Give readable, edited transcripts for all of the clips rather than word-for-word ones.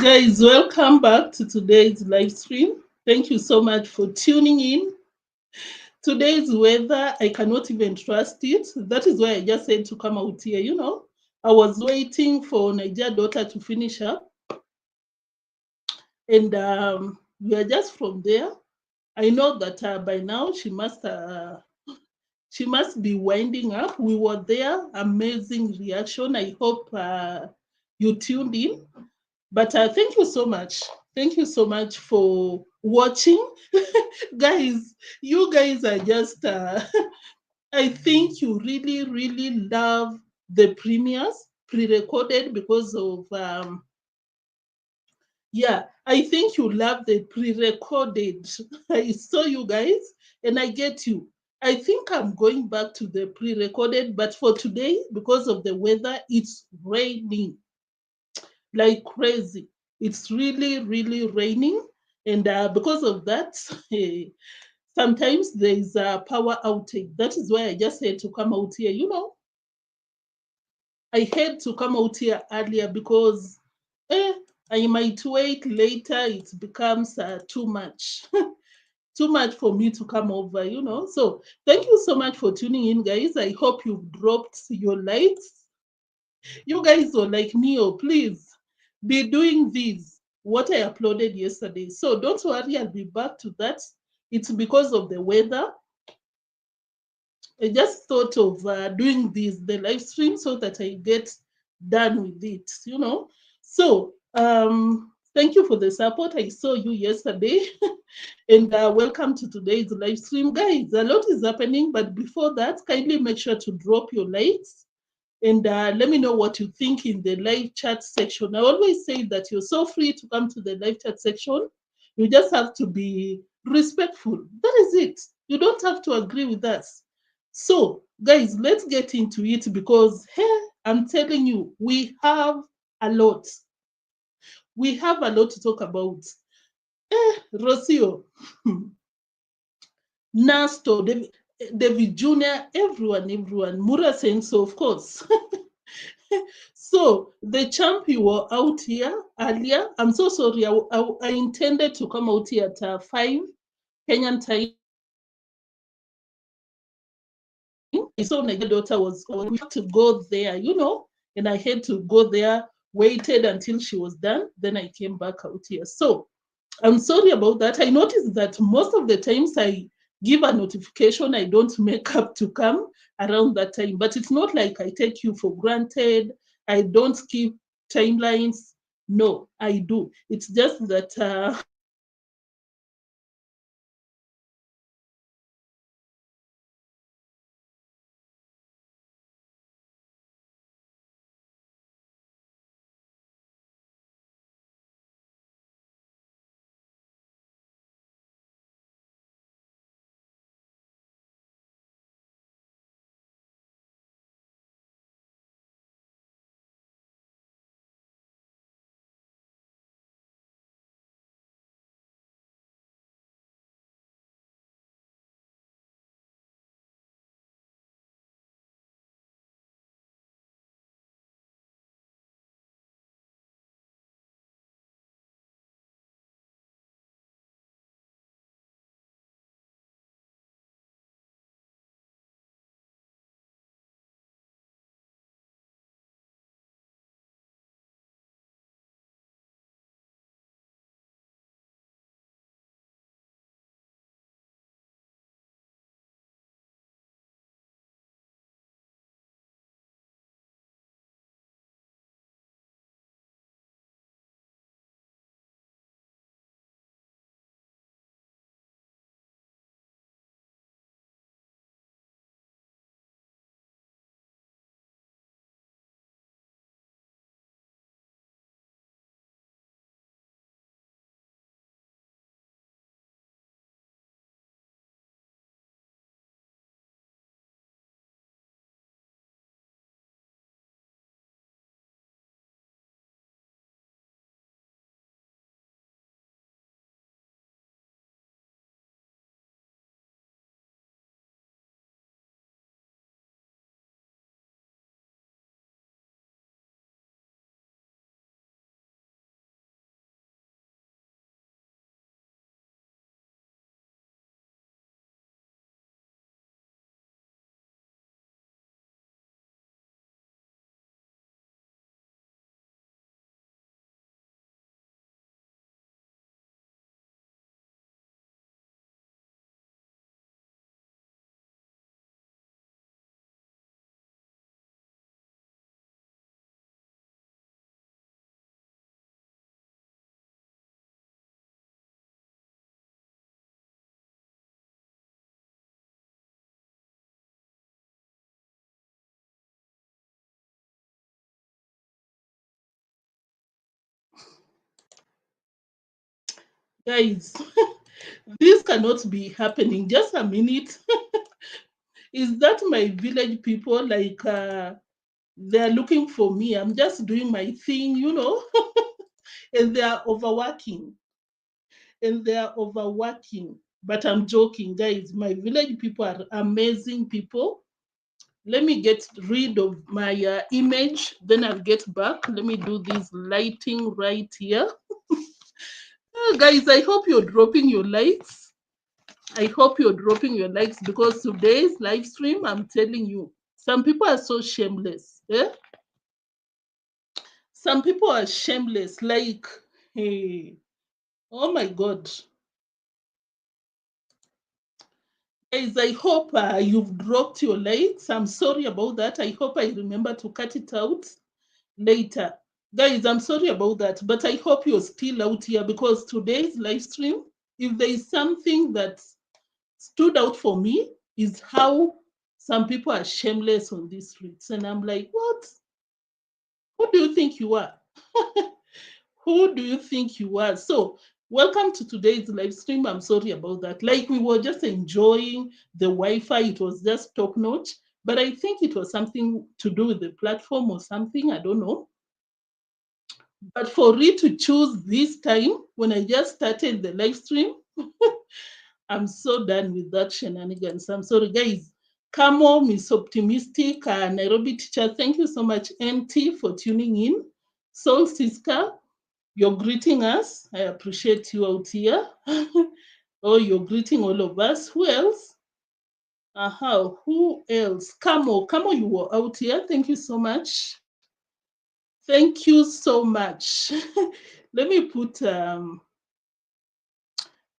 Guys, welcome back to today's live stream. Thank you so much for tuning in. Today's weather, I cannot even trust it. That is why I just said to come out here. I was waiting for Niger daughter to finish up, and we are just from there. I know that by now she must be winding up. We were there, amazing reaction. I hope you tuned in. But thank you so much. Thank you so much for watching. Guys, you guys are just, I think you really, really love the premieres pre recorded because of, yeah, I think you love the pre recorded. I saw you guys and I get you. I think I'm going back to the pre recorded, but for today, because of the weather, it's raining like crazy. It's really, really raining. And because of that, sometimes there is a power outage. That is why I just had to come out here. I had to come out here earlier because eh, I might wait later. It becomes too much. Too much for me to come over. So thank you so much for tuning in, guys. I hope you've dropped your likes. You guys are like me, oh, please be doing this, what I uploaded yesterday. So don't worry, I'll be back to that. It's because of the weather. I just thought of doing the live stream so that I get done with it. So thank you for the support. I saw you yesterday. And welcome to today's live stream. Guys, a lot is happening, but before that, kindly make sure to drop your likes and let me know what you think in the live chat section. I always say that you're so free to come to the live chat section. You just have to be respectful. That is it. You don't have to agree with us. So, guys, let's get into it because, hey, I'm telling you, we have a lot. We have a lot to talk about. Rosio, Nasto, davyjnr, everyone. Mura Senso, of course. So the champ you were out here earlier. I'm so sorry. I intended to come out here at 5 Kenyan time. I saw my daughter was on. We had to go there, and I had to go there. Waited until she was done. Then I came back out here. So I'm sorry about that. I noticed that most of the times I give a notification, I don't make up to come around that time. But it's not like I take you for granted. I don't keep timelines. No, I do. It's just that Guys, this cannot be happening. Just a minute. Is that my village people like they're looking for me? I'm just doing my thing, and they are overworking. And they are overworking. But I'm joking, guys. My village people are amazing people. Let me get rid of my image, then I'll get back. Let me do this lighting right here. Guys, I hope you're dropping your likes. I hope you're dropping your likes because today's live stream, I'm telling you, some people are so shameless. Eh? Some people are shameless. Like, hey, oh my God. Guys, I hope you've dropped your likes. I'm sorry about that. I hope I remember to cut it out later. Guys, I'm sorry about that, but I hope you're still out here because today's live stream, if there is something that stood out for me, is how some people are shameless on these streets. And I'm like, what? Who do you think you are? Who do you think you are? So, welcome to today's live stream. I'm sorry about that. Like, we were just enjoying the Wi Fi, it was just top notch. But I think it was something to do with the platform or something. I don't know. But for it to choose this time when I just started the live stream, I'm so done with that shenanigans. I'm sorry, guys. Kamo, Miss Optimistic, Nairobi teacher, thank you so much, NT, for tuning in. Soul Sister, you're greeting us. I appreciate you out here. Oh, you're greeting all of us. Who else? Who else? Kamo, you were out here. Thank you so much. Thank you so much. Let me put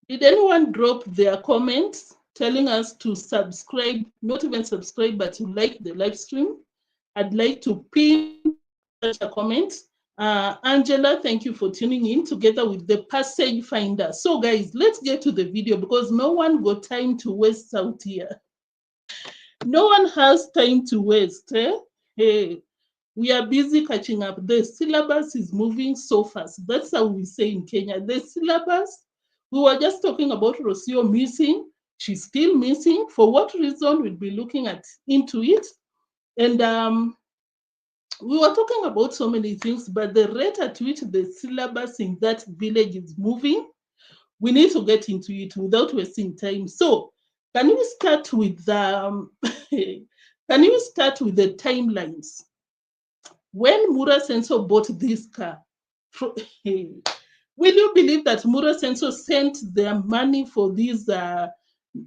did anyone drop their comments telling us to subscribe, not even subscribe, but to like the live stream? I'd like to pin such a comment. Angela, thank you for tuning in together with the passage finder. So guys, let's get to the video because no one got time to waste out here. No one has time to waste. Eh? Hey, we are busy catching up. The syllabus is moving so fast. That's how we say in Kenya. The syllabus, we were just talking about Rosio missing. She's still missing. For what reason? We'll be looking at into it. And we were talking about so many things, but the rate at which the syllabus in that village is moving, we need to get into it without wasting time. So, can we start with can you start with the timelines? When Mura Senso bought this car, will you believe that Mura Senso sent their money for this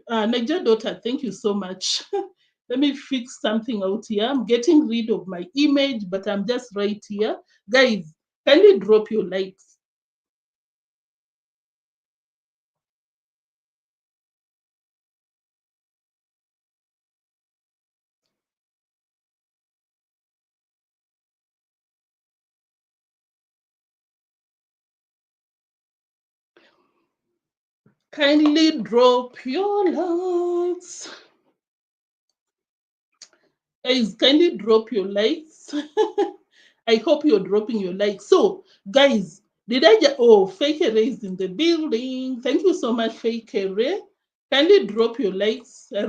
Niger daughter? Thank you so much. Let me fix something out here. I'm getting rid of my image, but I'm just right here. Guys, can you drop your likes? Kindly drop your likes. Guys, kindly drop your likes. I hope you're dropping your likes. So, guys, did I just, oh, Fake Ray is in the building. Thank you so much, Fake Ray. Kindly drop your likes. I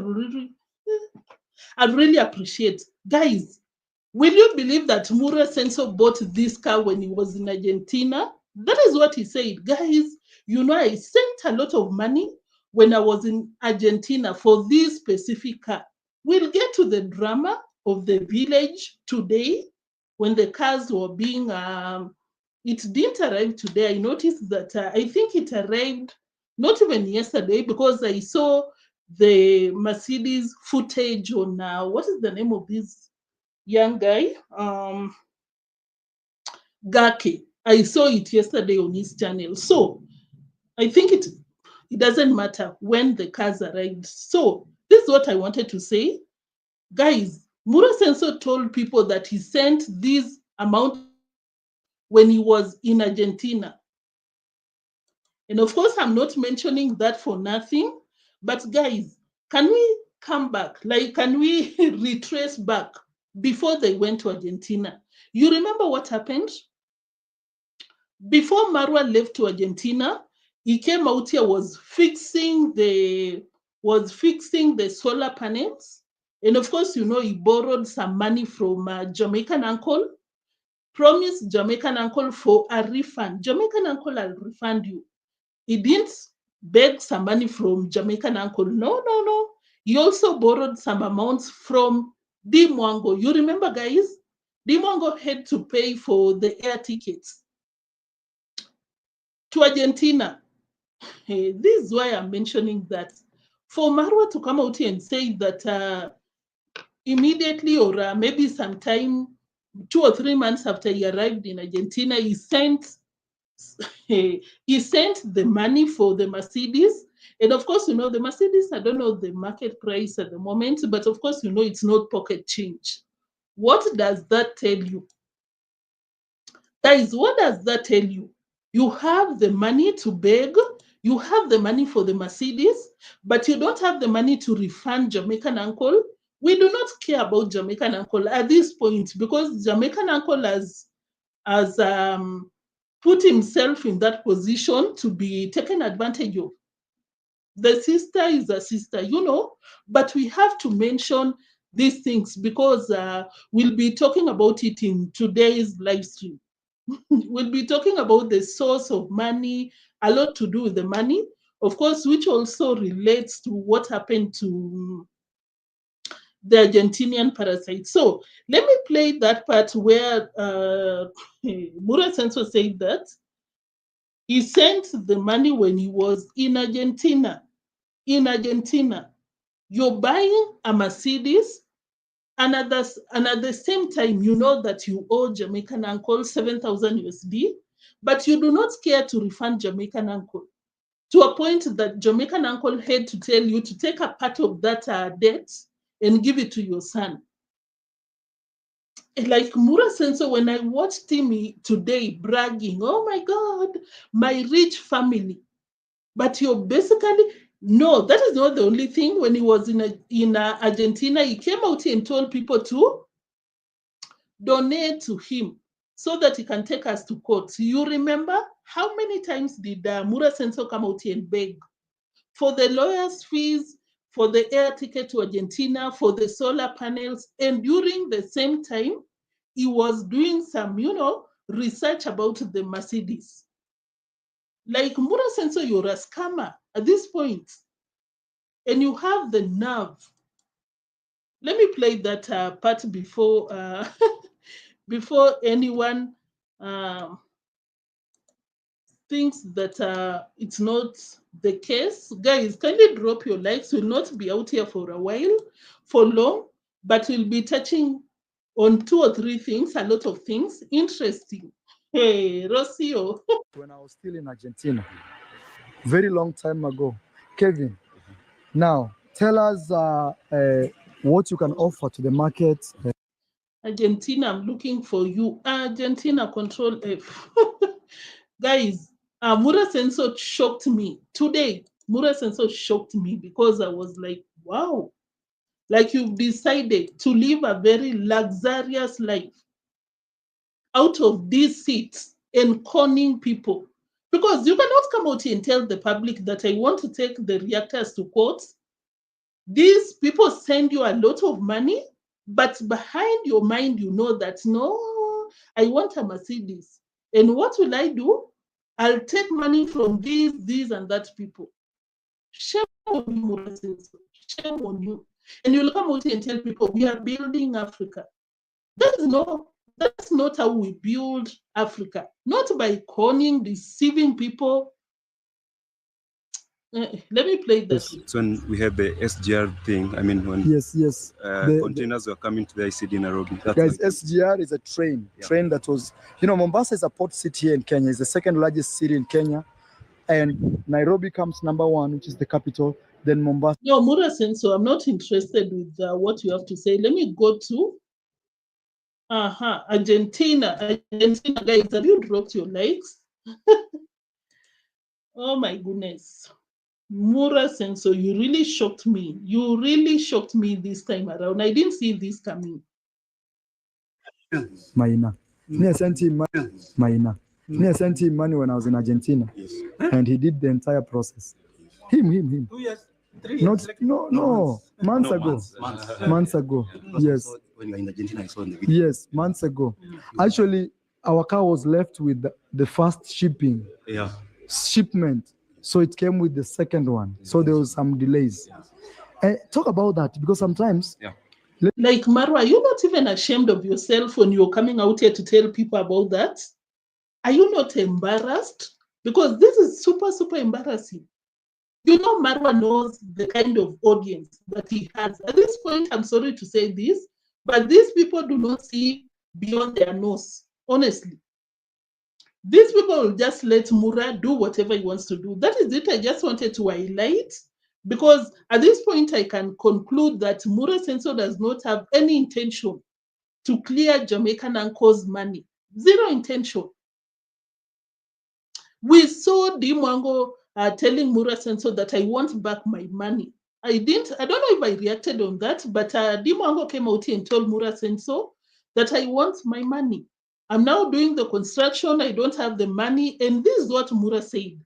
really appreciate. Guys, will you believe that Mura Senso bought this car when he was in Argentina? That is what he said. Guys, I sent a lot of money when I was in Argentina for this specific car. We'll get to the drama of the village today when the cars were being, it didn't arrive today. I noticed that I think it arrived not even yesterday because I saw the Mercedes footage on, what is the name of this young guy? Gake. I saw it yesterday on his channel. So I think it doesn't matter when the cars arrived. So this is what I wanted to say. Guys, Mura Senso told people that he sent this amount when he was in Argentina. And of course, I'm not mentioning that for nothing. But guys, can we come back? Like, can we retrace back before they went to Argentina? You remember what happened? Before Marwa left to Argentina, he came out here, was fixing the solar panels. And of course, you know, he borrowed some money from a Jamaican uncle, promised Jamaican uncle for a refund. Jamaican uncle, I'll refund you. He didn't beg some money from Jamaican uncle. No, no, no. He also borrowed some amounts from Deemwango. You remember, guys? Deemwango had to pay for the air tickets to Argentina. Hey, this is why I'm mentioning that. For Marwa to come out here and say that immediately or maybe sometime 2 or 3 months after he arrived in Argentina, he sent the money for the Mercedes. And of course, you know, the Mercedes, I don't know the market price at the moment, but of course, you know, it's not pocket change. What does that tell you? Guys, what does that tell you? You have the money to beg, you have the money for the Mercedes, but you don't have the money to refund Jamaican uncle. We do not care about Jamaican uncle at this point because Jamaican uncle has put himself in that position to be taken advantage of. The sister is a sister, you know, but we have to mention these things because we'll be talking about it in today's live stream. We'll be talking about the source of money, a lot to do with the money, of course, which also relates to what happened to the Argentinian parasite. So let me play that part where Mura Senso said that he sent the money when he was in Argentina. In Argentina, you're buying a Mercedes, and at the same time, you know that you owe Jamaican uncle 7,000 USD, but you do not care to refund Jamaican uncle to a point that Jamaican uncle had to tell you to take a part of that debt and give it to your son. Like Mura Senso, when I watched him today bragging, oh my God, my rich family. But you're basically, no, that is not the only thing. When he was in Argentina, he came out here and told people to donate to him so that he can take us to court. You remember how many times did Mura Senso come out here and beg for the lawyers' fees, for the air ticket to Argentina, for the solar panels, and during the same time, he was doing some, you know, research about the Mercedes. Like Mura Senso, you're a scammer at this point, and you have the nerve. Let me play that part before before anyone thinks that it's not the case. Guys, kindly drop your likes. We'll not be out here for a while, for long, but we'll be touching on 2 or 3 things, a lot of things. Interesting. Hey, Rosio. When I was still in Argentina, very long time ago. Kevin, now tell us what you can offer to the market. Argentina, I'm looking for you. Argentina, control F. Guys, Mura Senso shocked me. Today, Mura Senso shocked me because I was like, wow. Like you've decided to live a very luxurious life out of these seats and conning people. Because you cannot come out here and tell the public that I want to take the reactors to court. These people send you a lot of money, but behind your mind, you know that, no, I want a Mercedes. And what will I do? I'll take money from these, and that people. Shame on you, Mura Senso. Shame on you. And you'll come out here and tell people, we are building Africa. That's not how we build Africa. Not by conning, deceiving people. Let me play this. It's when we have the SGR thing. I mean, when Yes. containers were coming to the ICD Nairobi. Guys, SGR is a train that was, you know, Mombasa is a port city in Kenya. It's the second largest city in Kenya. And Nairobi comes number 1, which is the capital. Then Mombasa. No, Mura Senso, I'm not interested with what you have to say. Let me go to Argentina. Argentina, guys, have you dropped your likes? Oh my goodness. Mura Senso, you really shocked me. You really shocked me this time around. I didn't see this coming. Maina. Maina. I sent him money when I was in Argentina, and he did the entire process. Him. 2 years, 3 years. No, months ago. Months ago. Yes. When you were in Argentina, I saw in the video. Yes, months ago. Actually, our car was left with the first shipment, so it came with the second one. So there was some delays. Talk about that, because sometimes. Like Marwa, you're not even ashamed of yourself when you're coming out here to tell people about that. Are you not embarrassed? Because this is super, super embarrassing. You know, Marwa knows the kind of audience that he has. At this point, I'm sorry to say this, but these people do not see beyond their nose, honestly. These people will just let Mura do whatever he wants to do. That is it. I just wanted to highlight, because at this point, I can conclude that Mura Senso does not have any intention to clear Jamaican uncle's money. Zero intention. We saw Deemwango telling Mura Senso that I want back my money. I don't know if I reacted on that, but Deemwango came out here and told Mura Senso that I want my money. I'm now doing the construction, I don't have the money, and this is what Mura said.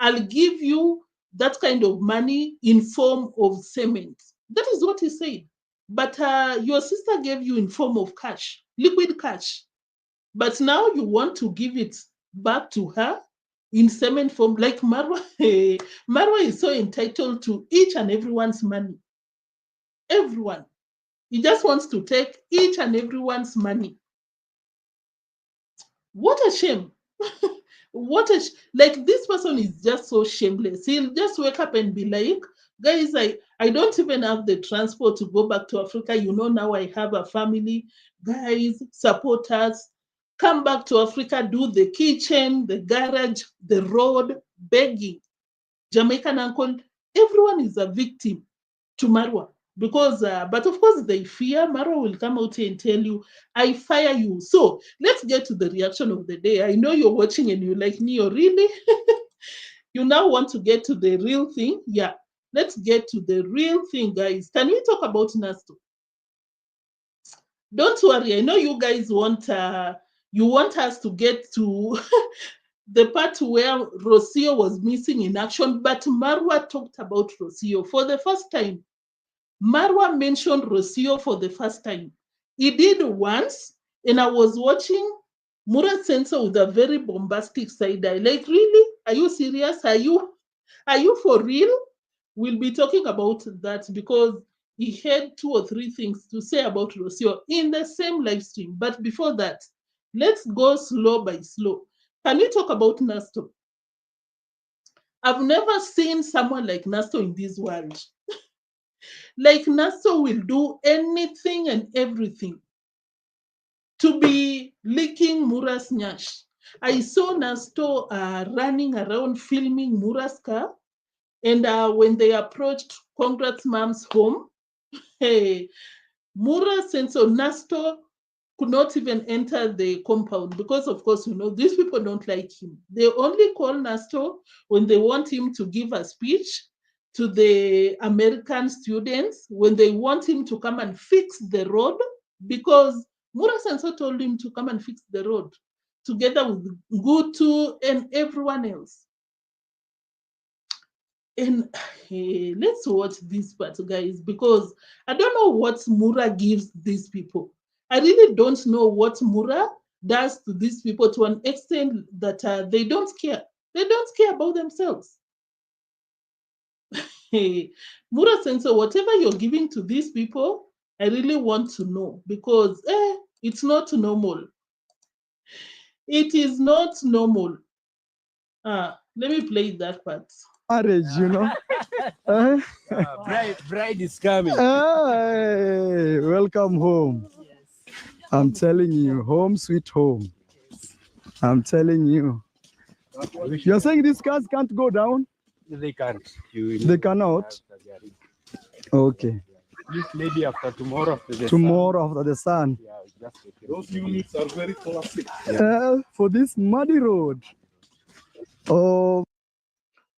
I'll give you that kind of money in form of cement. That is what he said. But your sister gave you in form of cash, liquid cash. But now you want to give it back to her in cement form. Like Marwa, Marwa is so entitled to each and everyone's money. Everyone. He just wants to take each and everyone's money. What a shame. Like, this person is just so shameless. He'll just wake up and be like, guys, I don't even have the transport to go back to Africa. You know, now I have a family. Guys, support us. Come back to Africa, do the kitchen, the garage, the road, begging. Jamaican uncle, everyone is a victim to Marwa. Because, but of course, they fear. Marwa will come out here and tell you, I fire you. So let's get to the reaction of the day. I know you're watching and you're like, Neo, really? You now want to get to the real thing? Yeah, let's get to the real thing, guys. Can we talk about Nasto? Don't worry. I know you guys want us to get to the part where Rosio was missing in action, but Marwa talked about Rosio for the first time. Marwa mentioned Rosio for the first time. He did once, and I was watching Mura Senso with a very bombastic side eye. Like, really? Are you serious? Are you for real? We'll be talking about that because he had 2 or 3 things to say about Rosio in the same live stream. But before that, let's go slow by slow. Can we talk about Nasto? I've never seen someone like Nasto in this world. Like, Nasto will do anything and everything to be licking Mura's nyash. I saw Nasto running around filming Mura's car, and when they approached congratsmum's home, hey, Mura Senso Nasto could not even enter the compound because, of course, you know, these people don't like him. They only call Nasto when they want him to give a speech to the American students, when they want him to come and fix the road, because Mura Senso told him to come and fix the road together with Gutu and everyone else. And hey, let's watch this part, guys, because I don't know what Mura gives these people. I really don't know what Mura does to these people to an extent that they don't care. They don't care about themselves. Hey, Mura Senso, whatever you're giving to these people, I really want to know, because it's not normal. It is not normal. Let me play that part. Marriage, you know. Bride is coming. Hey, welcome home. I'm telling you, home sweet home. I'm telling you. You're saying these cars can't go down? They can't. They cannot? Okay. This lady after tomorrow after the Tomorrow after the sun. sun. Those units are very classic. For this muddy road. Oh.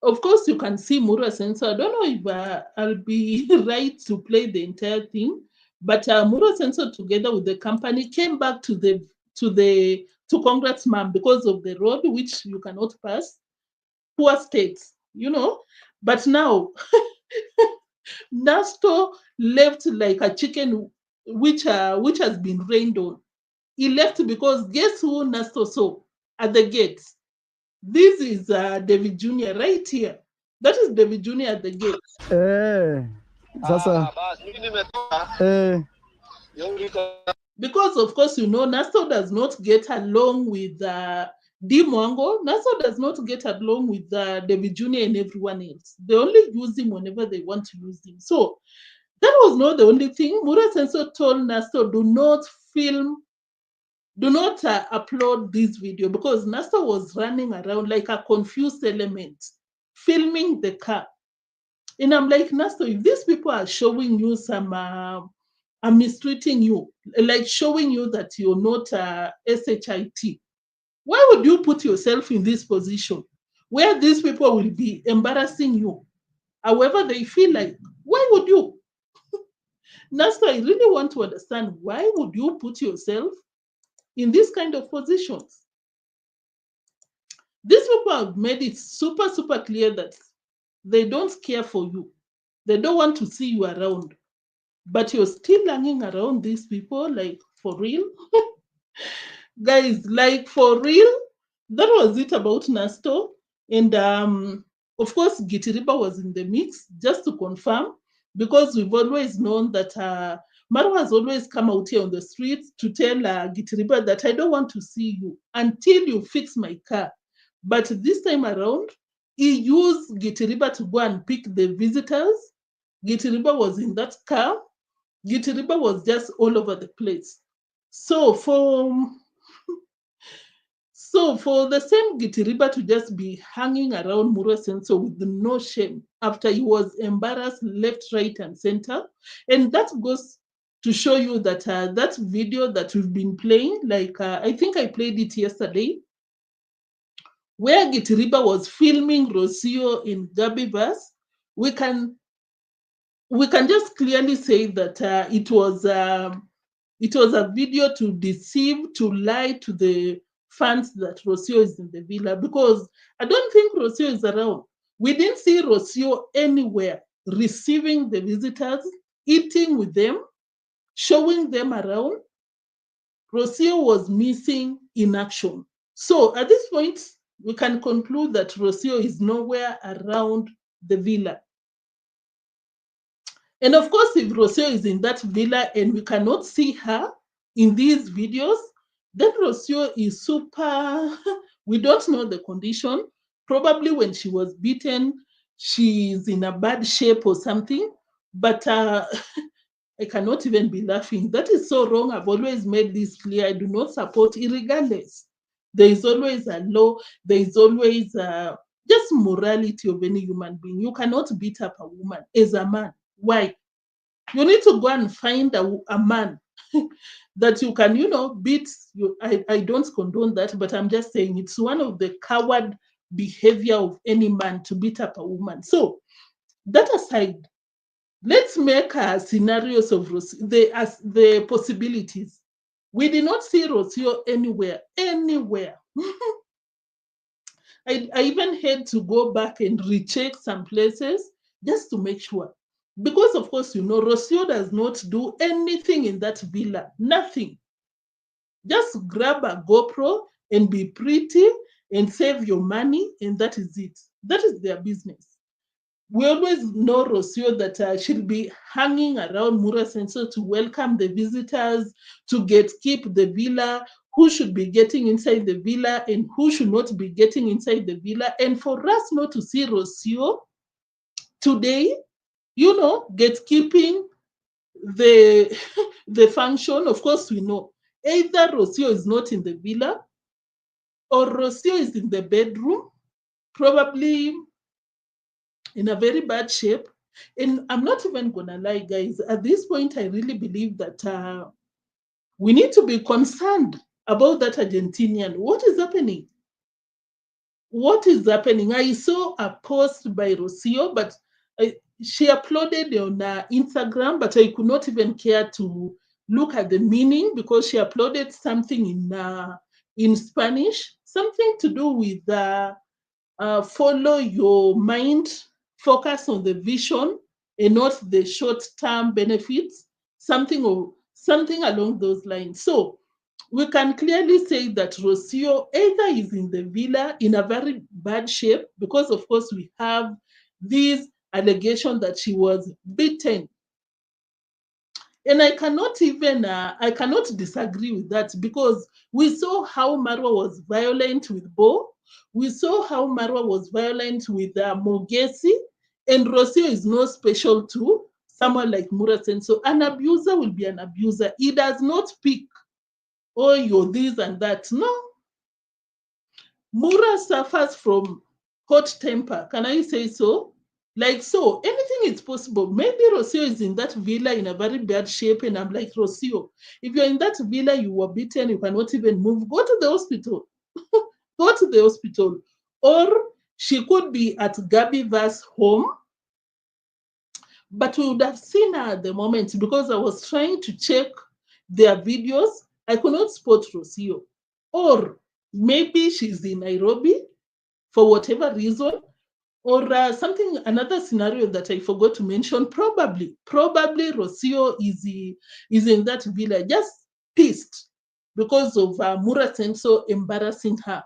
Of course, you can see Mura Senso. I don't know if I'll be right to play the entire thing, but Mura Senso, together with the company, came back to to congratsmum because of the road which you cannot pass. Poor states, But now Nasto left like a chicken which has been rained on. He left because guess who Nasto saw at the gate? This is davyjnr right here. That is davyjnr at the gate. Sasa. Because of course Nasto does not get along with deemwango. Nasto does not get along with davyjnr and everyone else. They only use him whenever they want to use him. So that was not the only thing. Mura Senso told Nasto, do not upload this video, because Nasto was running around like a confused element, filming the car. And I'm like, Nasto, if these people are showing you some, are mistreating you, like showing you that you're not SHIT, why would you put yourself in this position where these people will be embarrassing you however they feel like? Why would you? Nasto, I really want to understand, why would you put yourself in this kind of positions? These people have made it super, super clear that they don't care for you. They don't want to see you around. But you're still hanging around these people, like, for real? Guys, like, for real? That was it about Nasto. And of course, Gitiriba was in the mix, just to confirm, because we've always known that Marwa has always come out here on the streets to tell Gitiriba that I don't want to see you until you fix my car. But this time around, he used Gitiriba to go and pick the visitors. Gitiriba was in that car. Gitiriba was just all over the place. So for the same Gitiriba to just be hanging around Mura Senso with no shame after he was embarrassed left, right, and center. And that goes to show you that that video that we've been playing, like I think I played it yesterday, where Gitiriba was filming Rosio in Gabiverse, we can just clearly say that it was a video to deceive, to lie to the fans that Rosio is in the villa, because I don't think Rosio is around. We didn't see Rosio anywhere receiving the visitors, eating with them, showing them around. Rosio was missing in action. So at this point, we can conclude that Rosio is nowhere around the villa. And of course, if Rosio is in that villa and we cannot see her in these videos, then Rosio is super, we don't know the condition. Probably when she was beaten, she's in a bad shape or something. But I cannot even be laughing. That is so wrong. I've always made this clear. I do not support irregardless. There is always a law. There is always just morality of any human being. You cannot beat up a woman as a man. Why? You need to go and find a man that you can, beat. I don't condone that, but I'm just saying it's one of the coward behavior of any man to beat up a woman. So that aside, let's make scenarios of the possibilities. We did not see Rosio anywhere. I even had to go back and recheck some places just to make sure. Because, of course, Rosio does not do anything in that villa. Nothing. Just grab a GoPro and be pretty and save your money, and that is it. That is their business. We always know Rosio that she'll be hanging around Mura Senso to welcome the visitors, to keep the villa, who should be getting inside the villa and who should not be getting inside the villa. And for us not to see Rosio today, gatekeeping the the function, of course we know either Rosio is not in the villa or Rosio is in the bedroom, probably in a very bad shape. And I'm not even gonna lie, guys, at this point I really believe that we need to be concerned about that Argentinian. What is happening? What is happening? I saw a post by Rosio, but she uploaded on Instagram, but I could not even care to look at the meaning because she uploaded something in Spanish, something to do with follow your mind, focus on the vision and not the short-term benefits, something along those lines. So we can clearly say that Rosio either is in the villa in a very bad shape, because of course we have this allegation that she was beaten. And I cannot disagree with that, because we saw how Marwa was violent with Bo. We saw how Marwa was violent with Mogesi, and Rosio is no special to someone like Murasen. So an abuser will be an abuser. He does not pick, oh, you're this and that. No. Mura suffers from hot temper. Can I say so? Like, so anything is possible. Maybe Rosio is in that villa in a very bad shape, and I'm like, Rosio, if you're in that villa, you were beaten, you cannot even move, go to the hospital. Go to the hospital. Or she could be at Gabiva's home, but we would have seen her at the moment, because I was trying to check their videos. I could not spot Rosio. Or maybe she's in Nairobi for whatever reason. Or another scenario that I forgot to mention, probably Rosio is in that villa, just pissed because of Murasenso embarrassing her.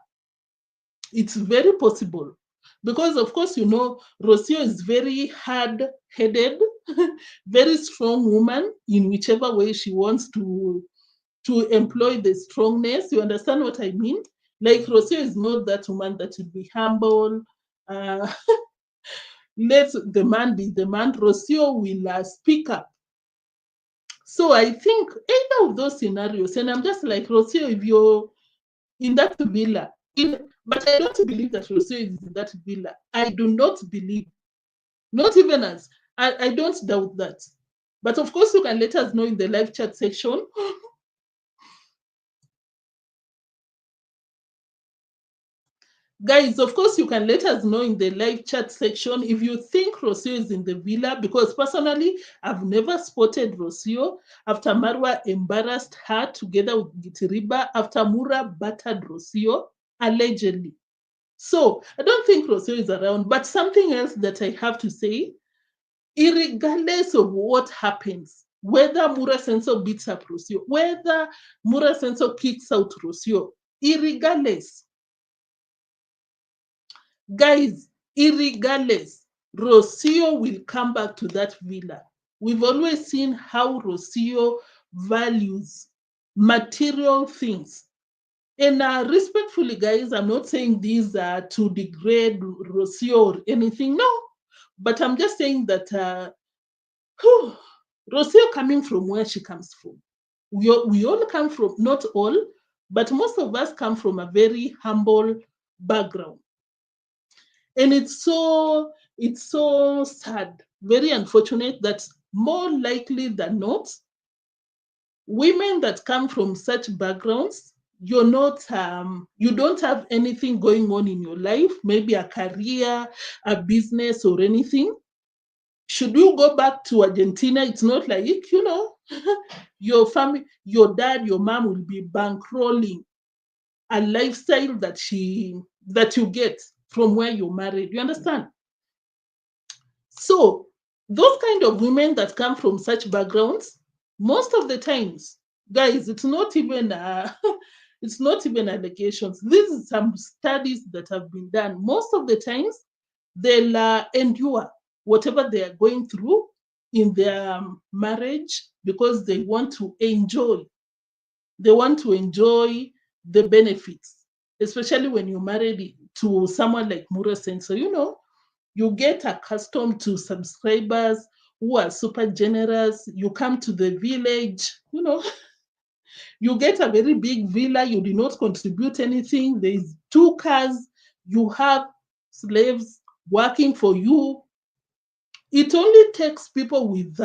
It's very possible, because of course, you know, Rosio is very hard-headed, very strong woman in whichever way she wants to employ the strongness. You understand what I mean? Like, Rosio is not that woman that would be humble. Let the man be the man. Rosio will speak up. So I think either of those scenarios, and I'm just like, Rosio, if you're in that villa, but I don't believe that Rosio is in that villa. I do not believe, not even as, I don't doubt that. But of course, you can let us know in the live chat section. Guys, of course, you can let us know in the live chat section if you think Rosio is in the villa, because personally, I've never spotted Rosio after Marwa embarrassed her together with Gitiriba, after Mura battered Rosio, allegedly. So I don't think Rosio is around. But something else that I have to say, irregardless of what happens, whether Mura Senso beats up Rosio, whether Mura Senso kicks out Rosio, irregardless, guys, irregardless, Rosio will come back to that villa. We've always seen how Rosio values material things. And respectfully, guys, I'm not saying these are to degrade Rosio or anything, no. But I'm just saying that Rosio coming from where she comes from. We all come from, not all, but most of us come from a very humble background. And it's so sad, very unfortunate that more likely than not, women that come from such backgrounds, you're not, you don't have anything going on in your life, maybe a career, a business, or anything. Should you go back to Argentina, it's not like, you know, your family, your dad, your mom will be bankrolling a lifestyle that you get from where you're married. You understand? So those kind of women that come from such backgrounds, most of the times, guys, it's not even it's not even allegations. This is some studies that have been done. Most of the times, they'll endure whatever they are going through in their marriage because they want to enjoy. They want to enjoy the benefits, especially when you're married to someone like Murasen. So, you know, you get accustomed to subscribers who are super generous. You come to the village, you know, you get a very big villa, you do not contribute anything. There's 2 cars, you have slaves working for you. It only takes people with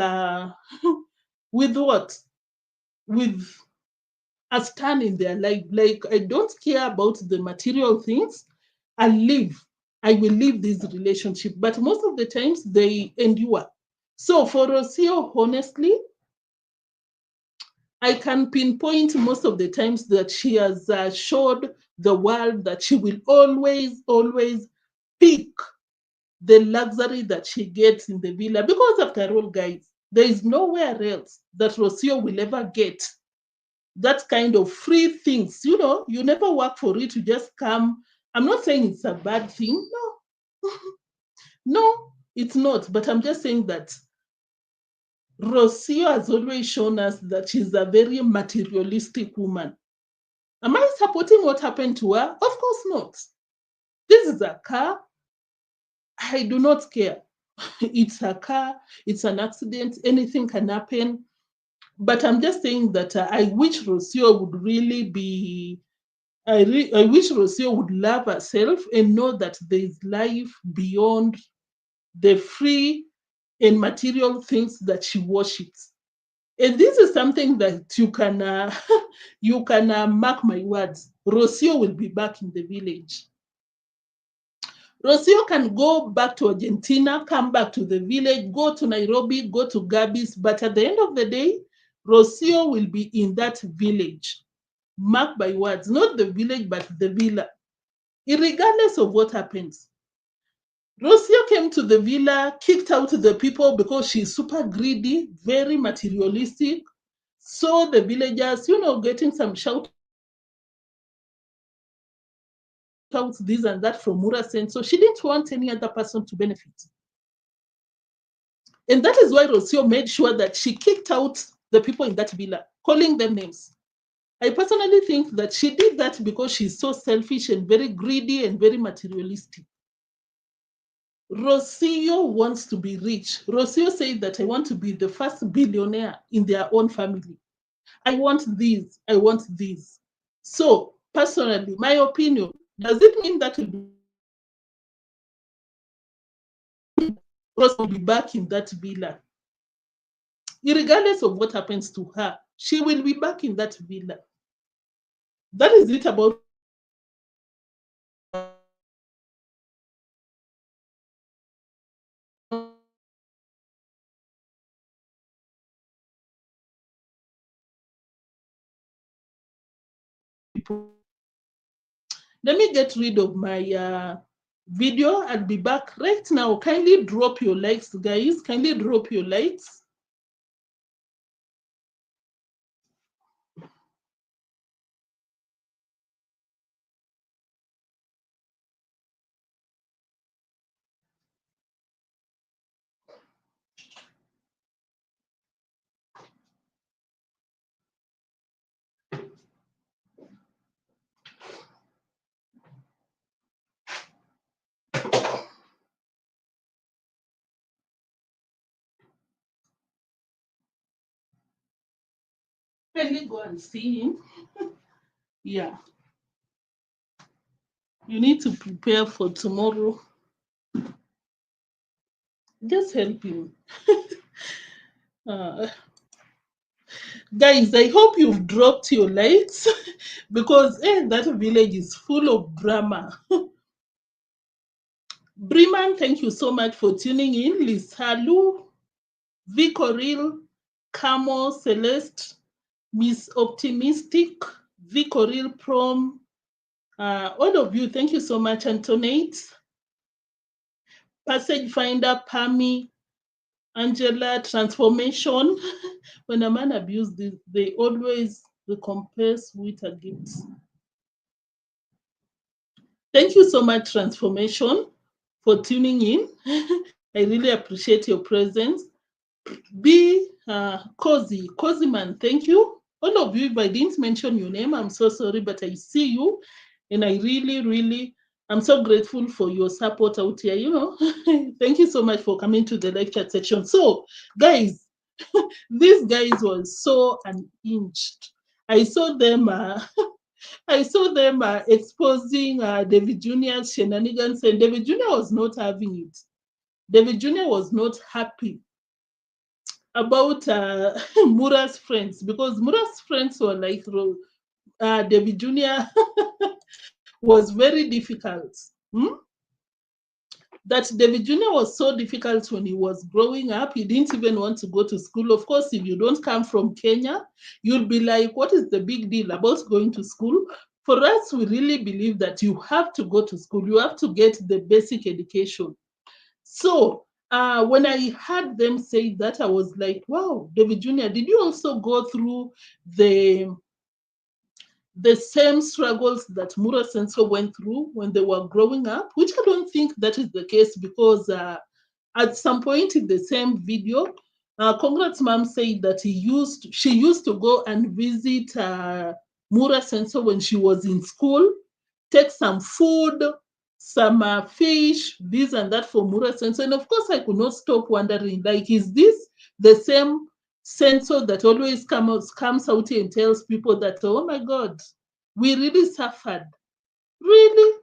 with what? With a stand in their life. Like, I don't care about the material things. I will leave this relationship. But most of the times they endure. So for Rosio, honestly, I can pinpoint most of the times that she has showed the world that she will always, always pick the luxury that she gets in the villa. Because after all, guys, there is nowhere else that Rosio will ever get that kind of free things. You know, you never work for it, you just come. I'm not saying it's a bad thing. No, no, it's not. But I'm just saying that Rosio has always shown us that she's a very materialistic woman. Am I supporting what happened to her? Of course not. This is a car. I do not care. It's a car, it's an accident, anything can happen. But I'm just saying that I wish Rosio would really be, I wish Rosio would love herself and know that there is life beyond the free and material things that she worships. And this is something that you can you can mark my words. Rosio will be back in the village. Rosio can go back to Argentina, come back to the village, go to Nairobi, go to Gabis, but at the end of the day, Rosio will be in that village. Mark my words, not the village, but the villa. Irregardless of what happens. Rosio came to the villa, kicked out the people because she's super greedy, very materialistic. So the villagers, you know, getting some shout outs, this and that from Murasen. So she didn't want any other person to benefit. And that is why Rosio made sure that she kicked out the people in that villa, calling them names. I personally think that she did that because she's so selfish and very greedy and very materialistic. Rosio wants to be rich. Rosio said that I want to be the first billionaire in their own family. I want these, I want these. So, personally, my opinion, does it mean that Rosio will be back in that villa? Regardless of what happens to her, she will be back in that villa. That is it about people. Let me get rid of my video. I'll be back right now. Kindly drop your likes, guys. Kindly drop your likes. Kindly go and see him. Yeah. You need to prepare for tomorrow. Just help him. uh, Guys, I hope you've dropped your likes because that village is full of drama. Breman, thank you so much for tuning in. Liz Halu, Vicoril, Camo, Celeste, Miss Optimistic, Vicoril Prom, all of you, thank you so much. Antonate, Passage Finder, Pami, Angela, Transformation. When a man abuses, they always recompense with a gift. Thank you so much, Transformation, for tuning in. I really appreciate your presence. Be Cozy Man, thank you. All of you, if I didn't mention your name, I'm so sorry, but I see you. And I really, really, I'm so grateful for your support out here, you know. Thank you so much for coming to the lecture section. So, guys, these guys were so unhinged. I saw them exposing David Jr.'s shenanigans, and David Jr. was not having it. David Jr. was not happy about Mura's friends, because Mura's friends were like David Jr. was very difficult. that davyjnr was so difficult when he was growing up. He didn't even want to go to school. Of course, if you don't come from Kenya, you'll be like, what is the big deal about going to school? For us, we really believe that you have to go to school. You have to get the basic education. So when I heard them say that, I was like, wow, davyjnr, did you also go through the same struggles that Mura Senso went through when they were growing up? Which I don't think that is the case, because at some point in the same video, congratsmum said that she used to go and visit Mura Senso when she was in school, take some food, some fish, this and that for Mura Senso. And of course, I could not stop wondering, like, is this the same Senso that always comes out and tells people that, oh my God, we really suffered? Really?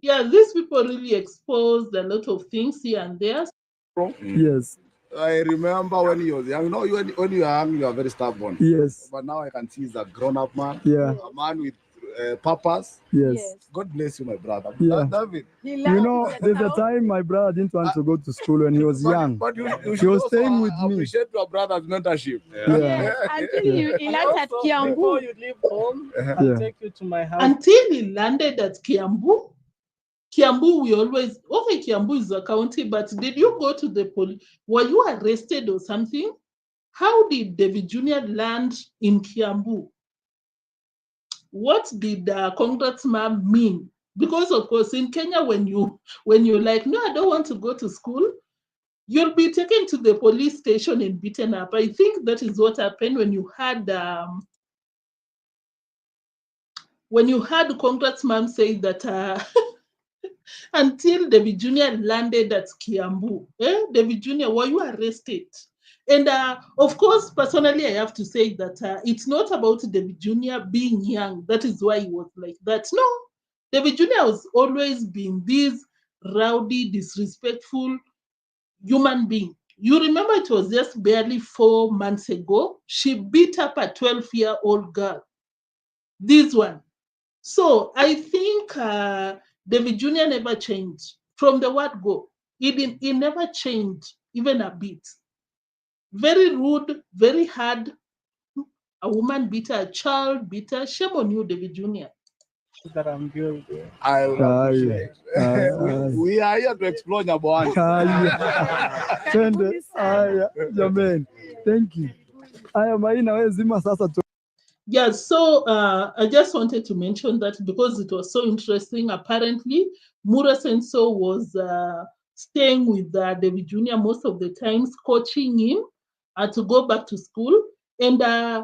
Yeah, these people really exposed a lot of things here and there. Yes. I remember when he was young. You know, when you are young, you are very stubborn. Yes. But now I can see he's a grown-up man. Yeah. A man with purpose. Yes. God bless you, my brother. Yeah. David. You know, there's a time my brother didn't want to go to school when he was young. But you He should was also staying with me. appreciate your brother's mentorship. Yeah. Until he lands at Kiambu. Before you leave home, I'll Yeah. take you to my house. Until he landed at Kiambu. Kiambu, we always, okay, Kiambu is a county, but did you go to the police? Were you arrested or something? How did davyjnr land in Kiambu? What did congratsmum mean? Because of course in Kenya, when you're like, no, I don't want to go to school, you'll be taken to the police station and beaten up. I think that is what happened when you had congratsmum say that until davyjnr landed at Kiambu. davyjnr, were you arrested? And of course, personally, I have to say that it's not about davyjnr being young. That is why he was like that. No, davyjnr has always been this rowdy, disrespectful human being. You remember it was just barely 4 months ago, she beat up a 12-year-old girl. This one. So I think davyjnr never changed from the word go. He never changed even a bit. Very rude, very hard. A woman beat her, a child beat her. Shame on you, davyjnr. That I'm building. I will appreciate. We are here to explore Nyaboan. Amen. Thank you. Yeah, so I just wanted to mention that because it was so interesting. Apparently, Mura Senso was staying with davyjnr most of the times, coaching him to go back to school. And I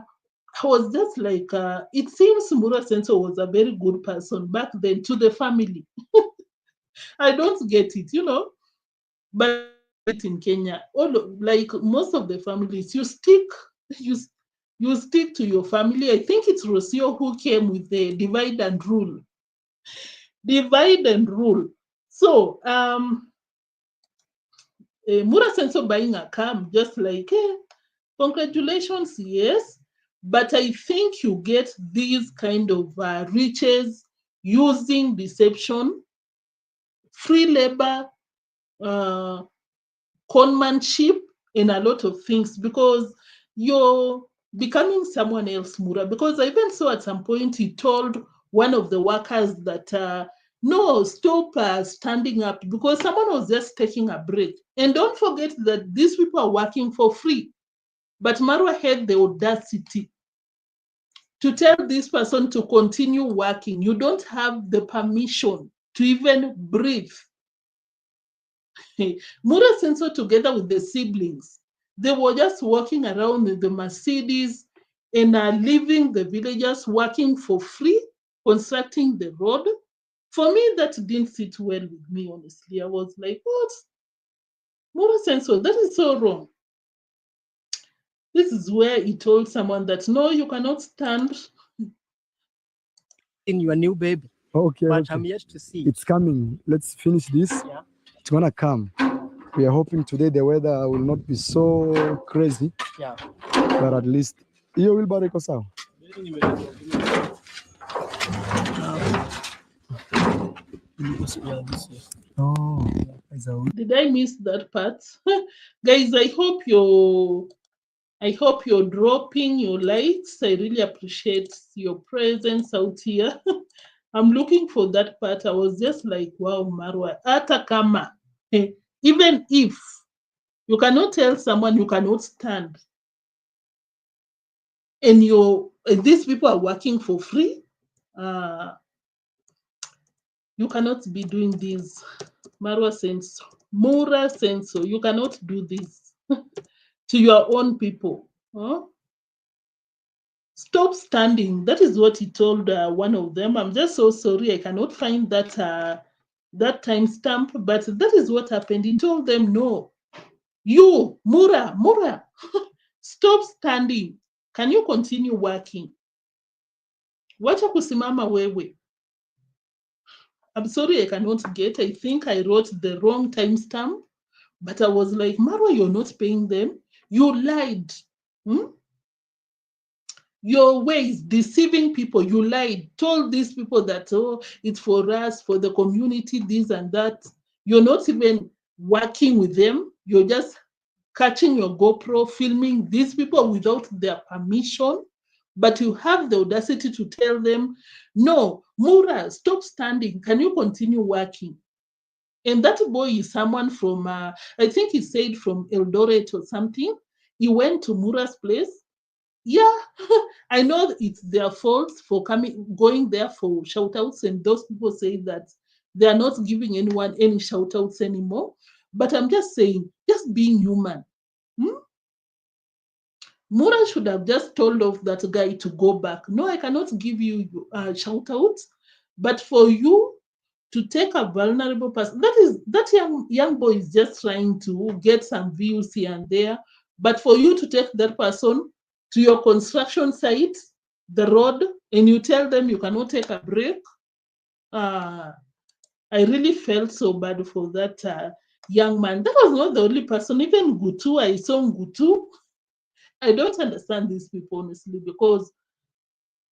was just like, it seems Mura Senso was a very good person back then to the family. I don't get it, but in Kenya, like most of the families, you stick to your family. I think it's Rosio who came with the divide and rule. Divide and rule. So Mura Senso buying a car, just like, congratulations, yes. But I think you get these kind of riches using deception, free labor, conmanship, and a lot of things, because you're becoming someone else, Mura. Because I even saw at some point he told one of the workers that, no, stop standing up, because someone was just taking a break. And don't forget that these people are working for free. But Marwa had the audacity to tell this person to continue working. You don't have the permission to even breathe. Mura Senso, together with the siblings, they were just walking around in the Mercedes and leaving the villagers working for free, constructing the road. For me, that didn't sit well with me, honestly. I was like, what? Mura Senso, that is so wrong. This is where he told someone that, no, you cannot stand In your new baby. Okay. But Okay. I'm yet to see. It's coming. Let's finish this. Yeah. It's gonna come. We are hoping today the weather will not be so crazy. Yeah. But at least hiyo wheelbarrow iko sawa. Yeah, this way. Oh, it's a Did I miss that part? Guys, I hope you're dropping your lights. I really appreciate your presence out here. I'm looking for that part. I was just like, wow, Marwa, Atakama. Even if you cannot tell someone you cannot stand, and these people are working for free, you cannot be doing this. Marwa Senso, Mura Senso, you cannot do this to your own people. Huh? Stop standing. That is what he told one of them. I'm just so sorry. I cannot find that timestamp, but that is what happened. He told them, no, you, Mura, stop standing. Can you continue working? Wacha kusimama wewe. I'm sorry, I cannot get. I think I wrote the wrong timestamp, but I was like, Marwa, you're not paying them. You lied. Your ways, deceiving people. You lied, told these people that, oh, it's for us, for the community, this and that. You're not even working with them. You're just catching your GoPro, filming these people without their permission. But you have the audacity to tell them, no, Mura, stop standing. Can you continue working? And that boy is someone from, I think he said from Eldoret or something. He went to Mura's place. Yeah, I know it's their fault for going there for shout outs, and those people say that they are not giving anyone any shout outs anymore. But I'm just saying, just being human. Mura should have just told off that guy to go back. No, I cannot give you a shout out, but for you to take a vulnerable person, that young boy is just trying to get some views here and there. But for you to take that person to your construction site, the road, and you tell them you cannot take a break, I really felt so bad for that young man. That was not the only person. Even Gutu, I saw Gutu. I don't understand these people, honestly, because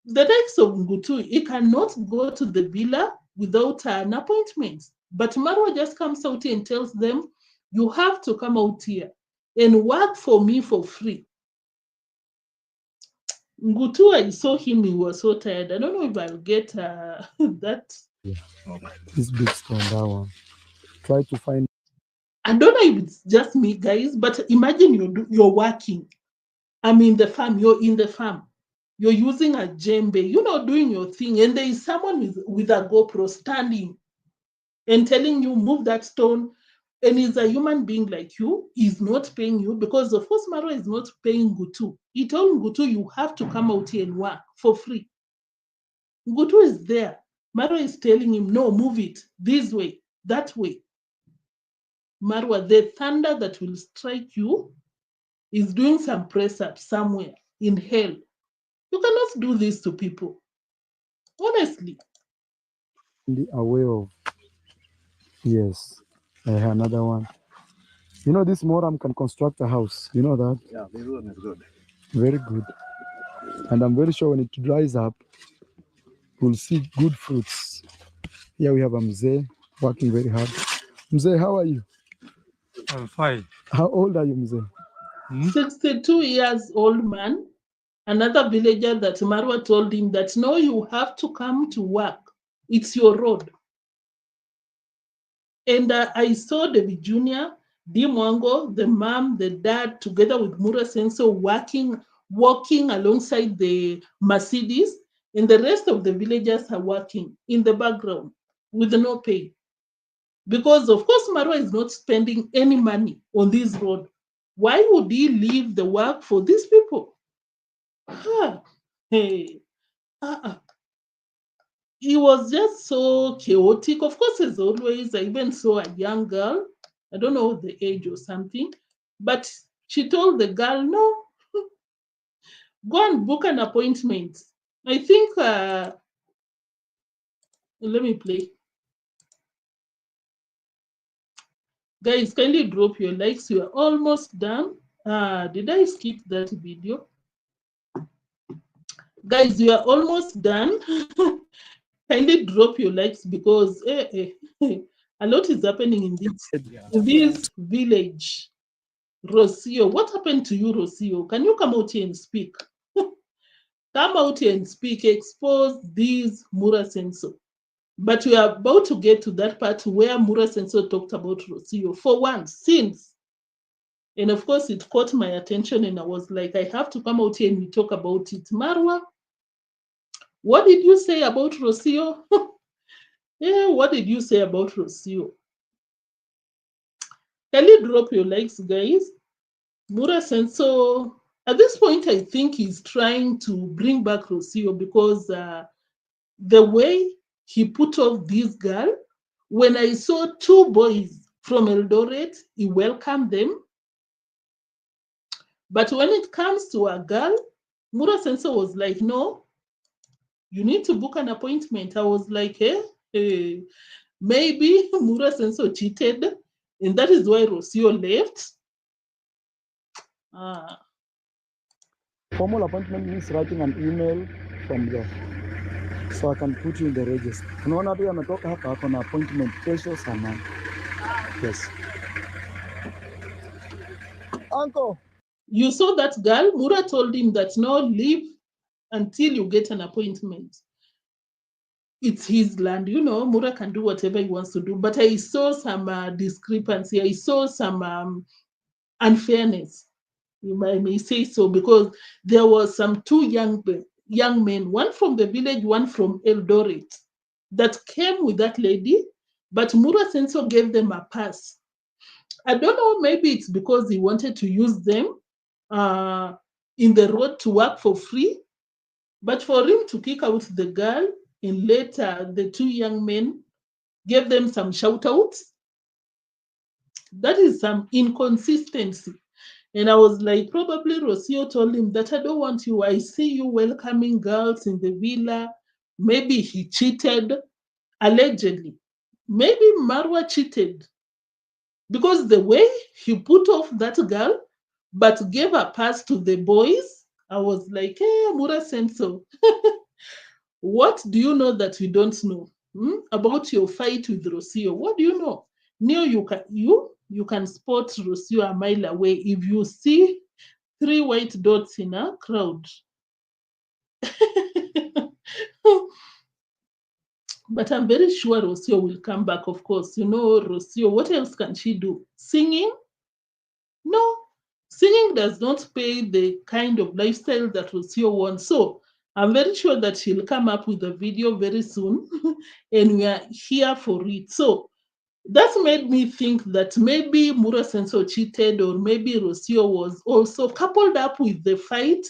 the likes of Ngutu, he cannot go to the villa without an appointment. But Marwa just comes out here and tells them, you have to come out here and work for me for free. Ngutu, I saw him, he was so tired. I don't know if I'll get that. Yeah. This big stone, that one. Try to find. I don't know if it's just me, guys, but imagine you're working. I'm in the farm, you're in the farm. You're using a djembe, doing your thing, and there is someone with a GoPro standing and telling you, move that stone, and he's a human being like you, he's not paying you, because of course Marwa is not paying Ngutu. He told Ngutu, you have to come out here and work for free. Ngutu is there. Marwa is telling him, no, move it this way, that way. Marwa, the thunder that will strike you is doing some press up somewhere in hell. You cannot do this to people. Honestly. Aware of. Yes. I have another one. This Moram can construct a house. You know that? Yeah, this one is good. Very good. And I'm very sure when it dries up, we'll see good fruits. Here we have a Mzee working very hard. Mzee, how are you? I'm fine. How old are you, Mzee? 62 years old man. Another villager that Marwa told him that, no, you have to come to work. It's your road. And I saw davyjnr, deemwango, the mom, the dad, together with Mura Senso, walking alongside the Mercedes, and the rest of the villagers are working in the background with no pay. Because, of course, Marwa is not spending any money on this road. Why would he leave the work for these people? Hey. It was just so chaotic. Of course, as always, I even saw a young girl, I don't know the age or something, but she told the girl, no, go and book an appointment. I think, let me play. Guys, kindly drop your likes. We are almost done. Did I skip that video? Guys, we are almost done. Kindly drop your likes because a lot is happening in this village. Rosio, what happened to you, Rosio? Can you come out here and speak? Come out here and speak, expose these Mura Senso. But we are about to get to that part where Mura Senso talked about Rosio for once, since. And of course, it caught my attention and I was like, I have to come out here and we talk about it. Marwa, what did you say about Rosio? Yeah, what did you say about Rosio? Can you drop your likes, guys? Mura Senso, at this point, I think he's trying to bring back Rosio because the way he put off this girl, when I saw two boys from Eldoret, he welcomed them. But when it comes to a girl, Mura Senso was like, no, you need to book an appointment. I was like, hey, maybe Mura Senso cheated, and that is why Rosio left. Formal appointment means writing an email from there. So I can put you in the register. Unaona pia ametoka hapa ako na appointment kesho saa 9. Yes. Uncle. You saw that girl? Mura told him that no, leave until you get an appointment. It's his land, you know, Mura can do whatever he wants to do. But I saw some discrepancy. I saw some unfairness, you may say so, because there was some two young men, one from the village, one from Eldoret, that came with that lady, but Mura Senso gave them a pass. I don't know, maybe it's because he wanted to use them in the road to work for free, but for him to kick out the girl and later the two young men gave them some shout outs, that is some inconsistency. And I was like, probably Rosio told him that I don't want you. I see you welcoming girls in the villa. Maybe he cheated, allegedly. Maybe Marwa cheated. Because the way he put off that girl, but gave a pass to the boys, I was like, hey, Mura Senso, what do you know that we don't know about your fight with Rosio? What do you know? Neo, you can spot Rosio a mile away if you see 3 white dots in a crowd. But I'm very sure Rosio will come back, of course. You know, Rosio, what else can she do? Singing? No. Singing does not pay the kind of lifestyle that Rosio wants. So I'm very sure that she'll come up with a video very soon and we are here for it. So that made me think that maybe Mura Senso cheated or maybe Rosio was also coupled up with the fight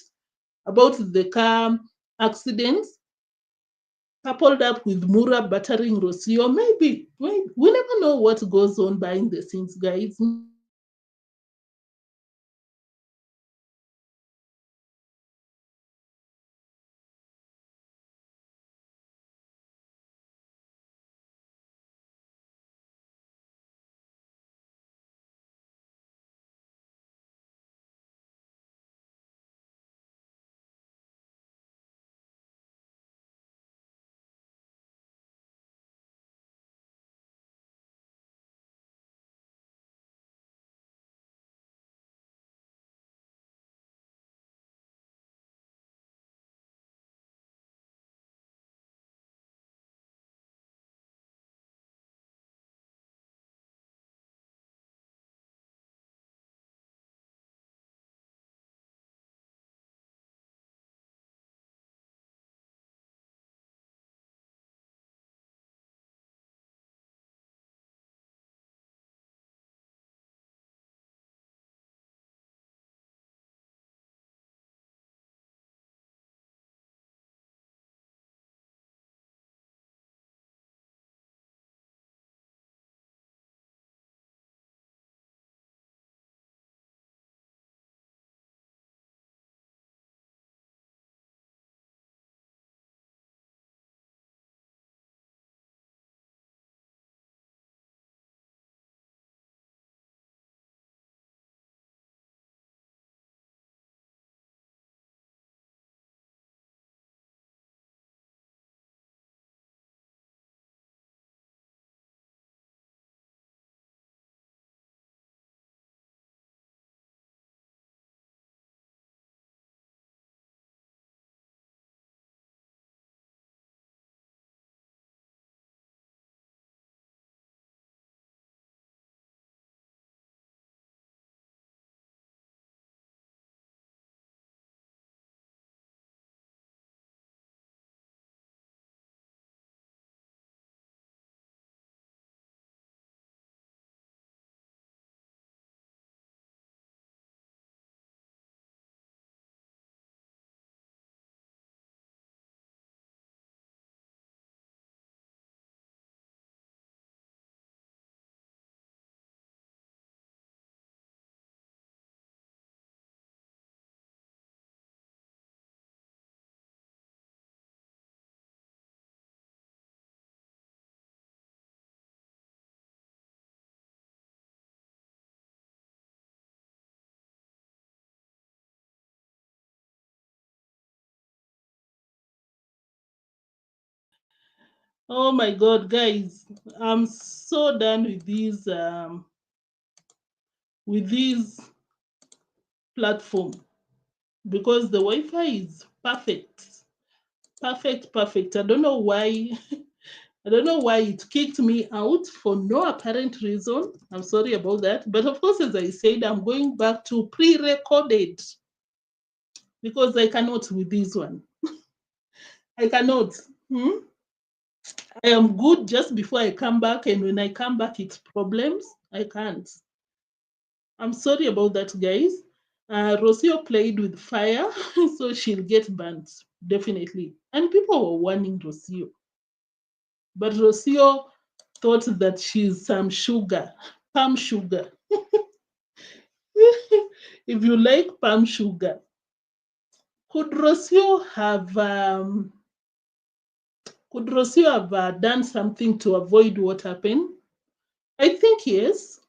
about the car accidents, coupled up with Mura battering Rosio. Maybe. We never know what goes on behind the scenes, guys. Oh my God, guys, I'm so done with these platform because the Wi-Fi is perfect. Perfect. I don't know why. I don't know why it kicked me out for no apparent reason. I'm sorry about that. But of course, as I said, I'm going back to pre-recorded because I cannot with this one. I cannot. I am good just before I come back, and when I come back, it's problems. I can't. I'm sorry about that, guys. Rosio played with fire, so she'll get burnt, definitely. And people were warning Rosio. But Rosio thought that she's some sugar, palm sugar. If you like palm sugar, could Rosio have done something to avoid what happened? I think yes.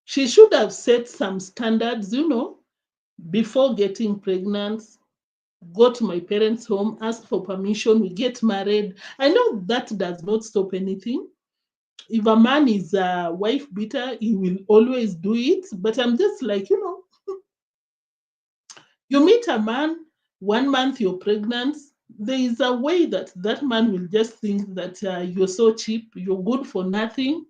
She should have set some standards, before getting pregnant. Go to my parents' home, ask for permission, we get married. I know that does not stop anything. If a man is a wife beater, he will always do it. But I'm just like, you meet a man, 1 month you're pregnant, there is a way that that man will just think that you're so cheap, you're good for nothing,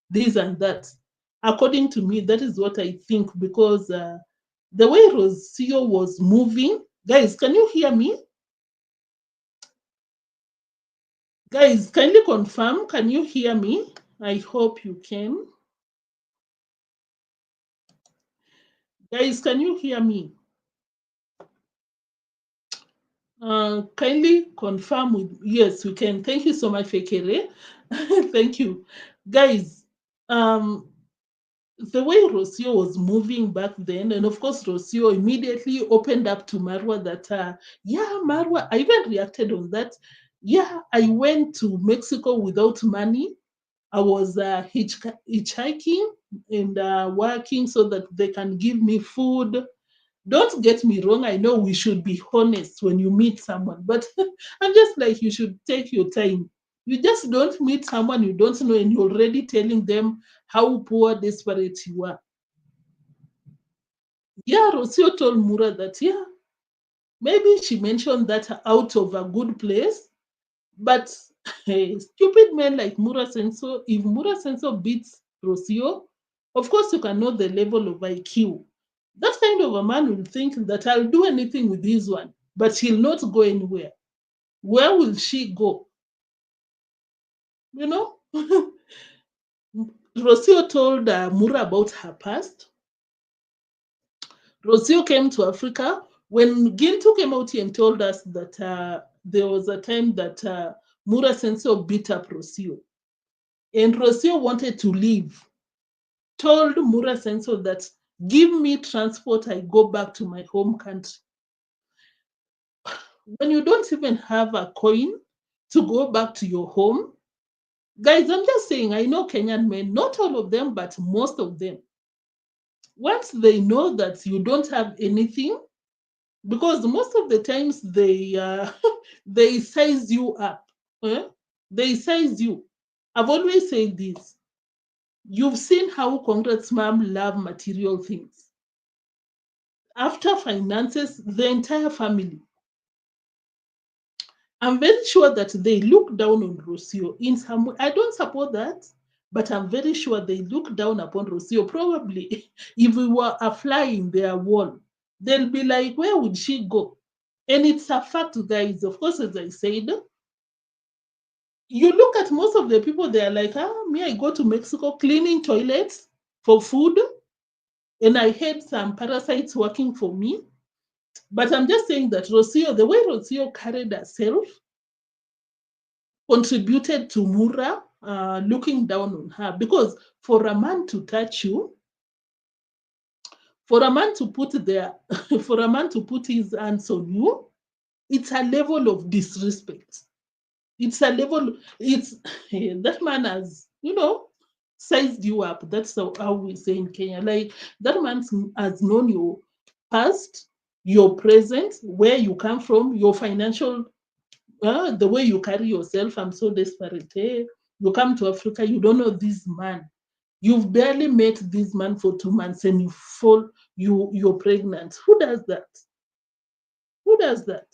this and that. According to me, that is what I think because the way Rosio was moving, guys, can you hear me? Guys, kindly confirm, can you hear me? I hope you can. Guys, can you hear me? Kindly confirm with yes, we can. Thank you so much, Fekere. Thank you. Guys, the way Rosio was moving back then, and of course, Rosio immediately opened up to Marwa that, yeah, Marwa, I even reacted on that. Yeah, I went to Mexico without money. I was hitchhiking and working so that they can give me food. Don't get me wrong, I know we should be honest when you meet someone, but I'm just like, you should take your time. You just don't meet someone you don't know and you're already telling them how poor, desperate you are. Yeah, Rosio told Mura that, yeah, maybe she mentioned that out of a good place, but hey, stupid men like Mura Senso, if Mura Senso beats Rosio, of course you can know the level of IQ. That kind of a man will think that I'll do anything with this one, but he'll not go anywhere. Where will she go? You know? Rosio told Mura about her past. Rosio came to Africa. When Gintu came out here and told us that there was a time that Mura Senso beat up Rosio. And Rosio wanted to leave. Told Mura Senso that, give me transport, I go back to my home country. When you don't even have a coin to go back to your home, guys, I'm just saying, I know Kenyan men, not all of them, but most of them, once they know that you don't have anything, because most of the times they they size you up. They size you. I've always said this. You've seen how congratsmum love material things. After finances, the entire family. I'm very sure that they look down on Rosio in some way. I don't support that, but I'm very sure they look down upon Rosio. Probably, if we were a fly in their wall, they'll be like, where would she go? And it's a fact, guys. Of course, as I said, you look at most of the people, they're like, me, I go to Mexico cleaning toilets for food, and I had some parasites working for me. But I'm just saying that Rosio, the way Rosio carried herself, contributed to Mura looking down on her. Because for a man to touch you, for a man to put their, for a man to put his hands on you, it's a level of disrespect. It's a level, it's that man has, sized you up. That's how we say in Kenya. Like that man has known your past, your present, where you come from, your financial the way you carry yourself, I'm so desperate. Eh? You come to Africa, you don't know this man. You've barely met this man for 2 months and you're pregnant. Who does that? Who does that?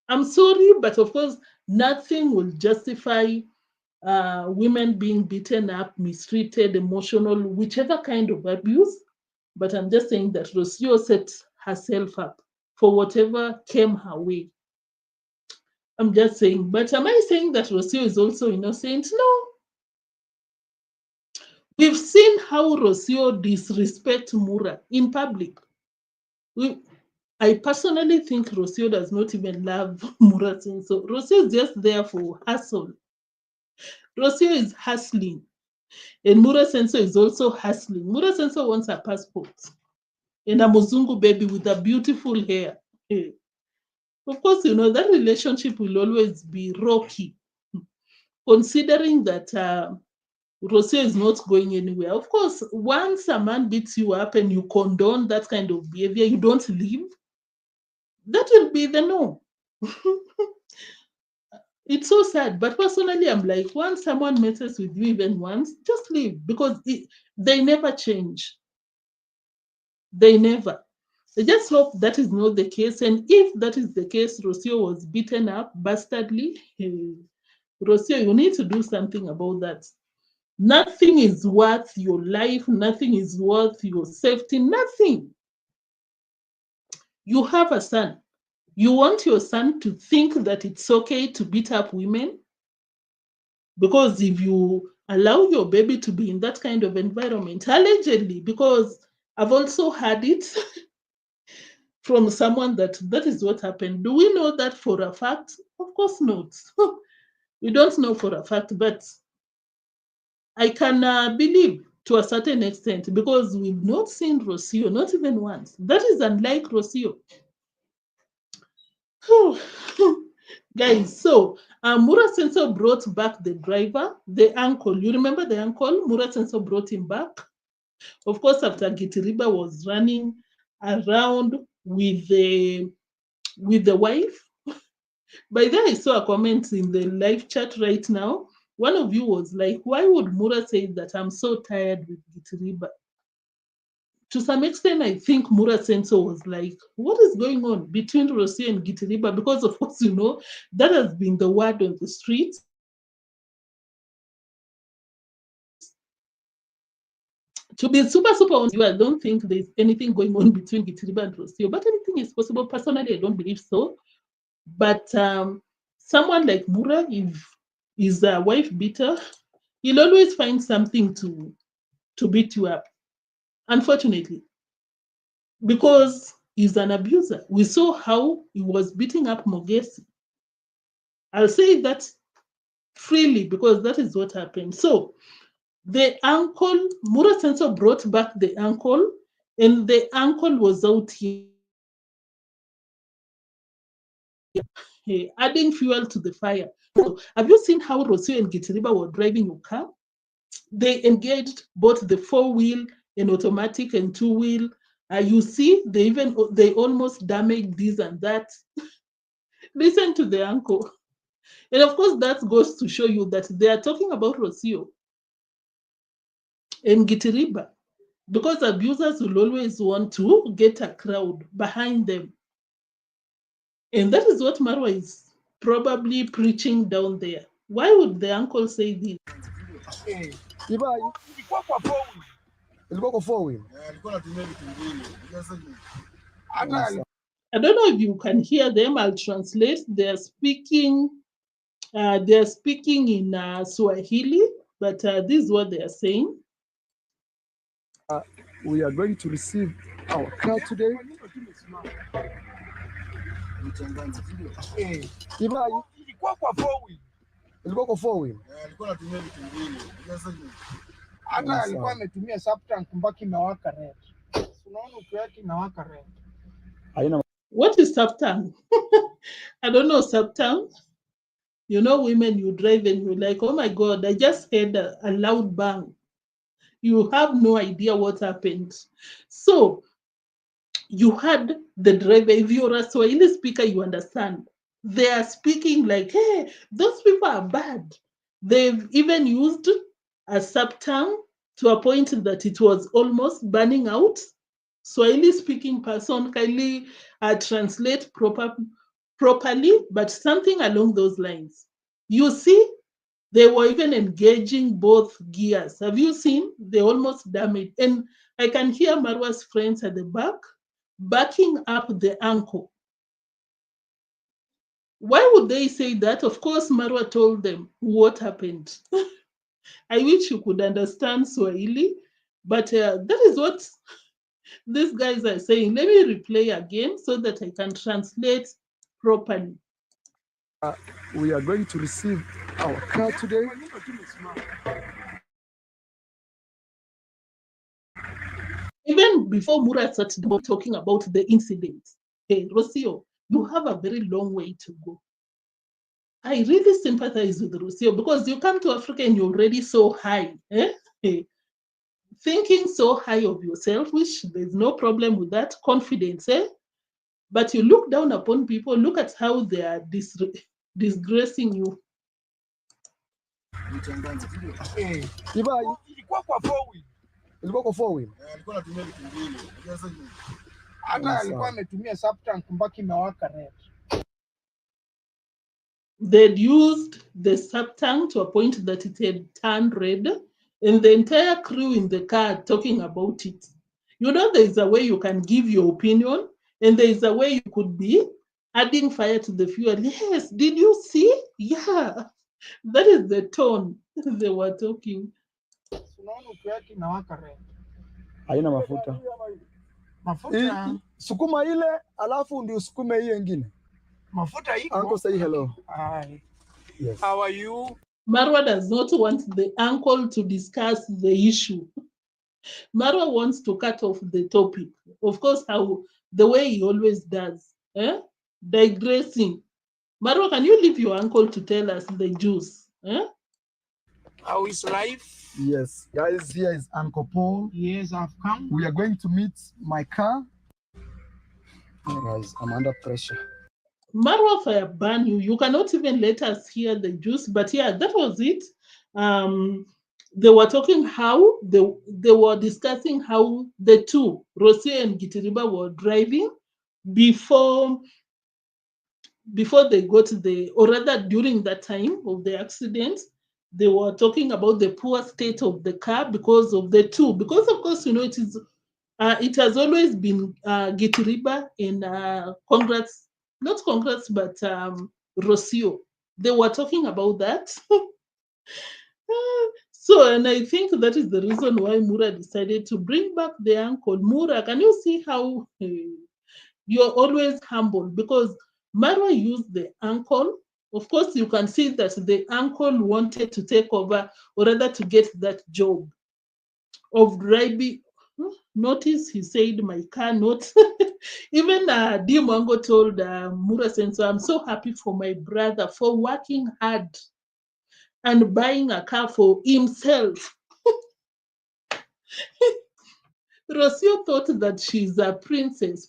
I'm sorry, but of course, nothing will justify women being beaten up, mistreated, emotional, whichever kind of abuse. But I'm just saying that Rosio set herself up for whatever came her way. I'm just saying, but am I saying that Rosio is also innocent? No. We've seen how Rosio disrespects Mura in public. I personally think Rosio does not even love Mura Senso. Rosio is just there for hustle. Rosio is hustling. And Mura Senso is also hustling. Mura Senso wants a passport. And a Muzungu baby with a beautiful hair. Of course, you know, that relationship will always be rocky. Considering that Rosio is not going anywhere. Of course, once a man beats you up and you condone that kind of behavior, you don't leave, that will be the norm. It's so sad. But personally, I'm like, once someone messes with you even once, just leave, because they never change. They never. I just hope that is not the case. And if that is the case, Rosio was beaten up bastardly. Rosio, you need to do something about that. Nothing is worth your life. Nothing is worth your safety. Nothing. You have a son. You want your son to think that it's okay to beat up women? Because if you allow your baby to be in that kind of environment, allegedly, because I've also heard it from someone that is what happened. Do we know that for a fact? Of course not. We don't know for a fact, but I can believe to a certain extent, because we've not seen Rosio, not even once. That is unlike Rosio. Guys, so Mura Senso brought back the driver, the uncle. You remember the uncle? Mura Senso brought him back. Of course, after Gitiriba was running around with the wife. By then, I saw a comment in the live chat right now. One of you was like, why would Mura say that I'm so tired with Gitiriba? To some extent, I think Mura Senso was like, what is going on between Rosio and Gitiriba? Because, of course, you know, that has been the word on the streets. To be super honest, I don't think there's anything going on between Gitiriba and Rosio, but anything is possible. Personally, I don't believe so. But someone like Mura, if is a wife beater, he'll always find something to beat you up, unfortunately, because he's an abuser. We saw how he was beating up Mogesi. I'll say that freely because that is what happened. So the uncle, Mura Senso brought back the uncle, and the uncle was out here adding fuel to the fire. So have you seen how Rosio and Gitiriba were driving your car? They engaged both the 4-wheel and automatic and 2-wheel. You see, they almost damaged this and that. Listen to the uncle. And of course, that goes to show you that they are talking about Rosio and Gitiriba, because abusers will always want to get a crowd behind them. And that is what Marwa is probably preaching down there. Why would the uncle say this? I don't know if you can hear them. I'll translate. They're speaking in Swahili, but this is what they are saying. We are going to receive our car today. Hata alikuwa ametumia subtank mpaka inawaka red. Unaona ukiweka inawaka red. What is subtank? I don't know subtank. You know, women, you drive and you're like, oh my God, I just heard a loud bang. You have no idea what happened. So you had the driver. If you're a Swahili speaker, you understand. They are speaking like, hey, those people are bad. They've even used a sub-tongue to a point that it was almost burning out. Swahili speaking person kindly translate properly, but something along those lines. You see, they were even engaging both gears. Have you seen? They almost damaged. And I can hear Marwa's friends at the back backing up the ankle. Why would they say that? Of course, Marwa told them what happened. I wish you could understand Swahili, but that is what these guys are saying. Let me replay again so that I can translate properly. We are going to receive our car today. Even before Mura started talking about the incident, hey, Rosio, you have a very long way to go. I really sympathize with Rosio because you come to Africa and you're already so high. Thinking so high of yourself, which there's no problem with that, confidence, but you look down upon people, look at how they are disgracing you. Ilikuwa kwa four wheel. Ilikuwa kwa four wheel. Alikuwa anatumia vitu mbili. Hata alikuwa ametumia subtank mpaka imewaka red. They'd used the sub-tank to a point that it had turned red, and the entire crew in the car talking about it. You know, there's a way you can give your opinion, and there's a way you could be adding fire to the fuel. Yes, did you see? Yeah, that is the tone they were talking. Unaona ukiweka inawaka red. Haina mafuta. Mafuta. Sukuma ile, alafu ndio usukume hiyo nyingine. Mafuta iko. Uncle, say hello. Hi. Yes. How are you? Marwa does not want the uncle to discuss the issue. Marwa wants to cut off the topic. Of course, how the way he always does. Digressing. Marwa, can you leave your uncle to tell us the juice? How is life? Yes. Guys, here is Uncle Paul. Yes, I've come. We are going to meet my car. Oh, guys, I'm under pressure. Marwa, if I ban you, you cannot even let us hear the juice. But yeah, that was it. They were talking how they were discussing how the two, Rosio and Gitiriba, were driving before they got the, or rather during that time of the accident. They were talking about the poor state of the car because of the two. Because of course, you know, it has always been Gitiriba and not congrats, but Rosio. They were talking about that. So, and I think that is the reason why Mura decided to bring back the uncle. Mura, can you see how you're always humble? Because Marwa used the uncle. Of course, you can see that the uncle wanted to take over, or rather to get that job of driving. Notice he said my car, not even deemwango told Mura Senso, I'm so happy for my brother for working hard and buying a car for himself. Rosio thought that she's a princess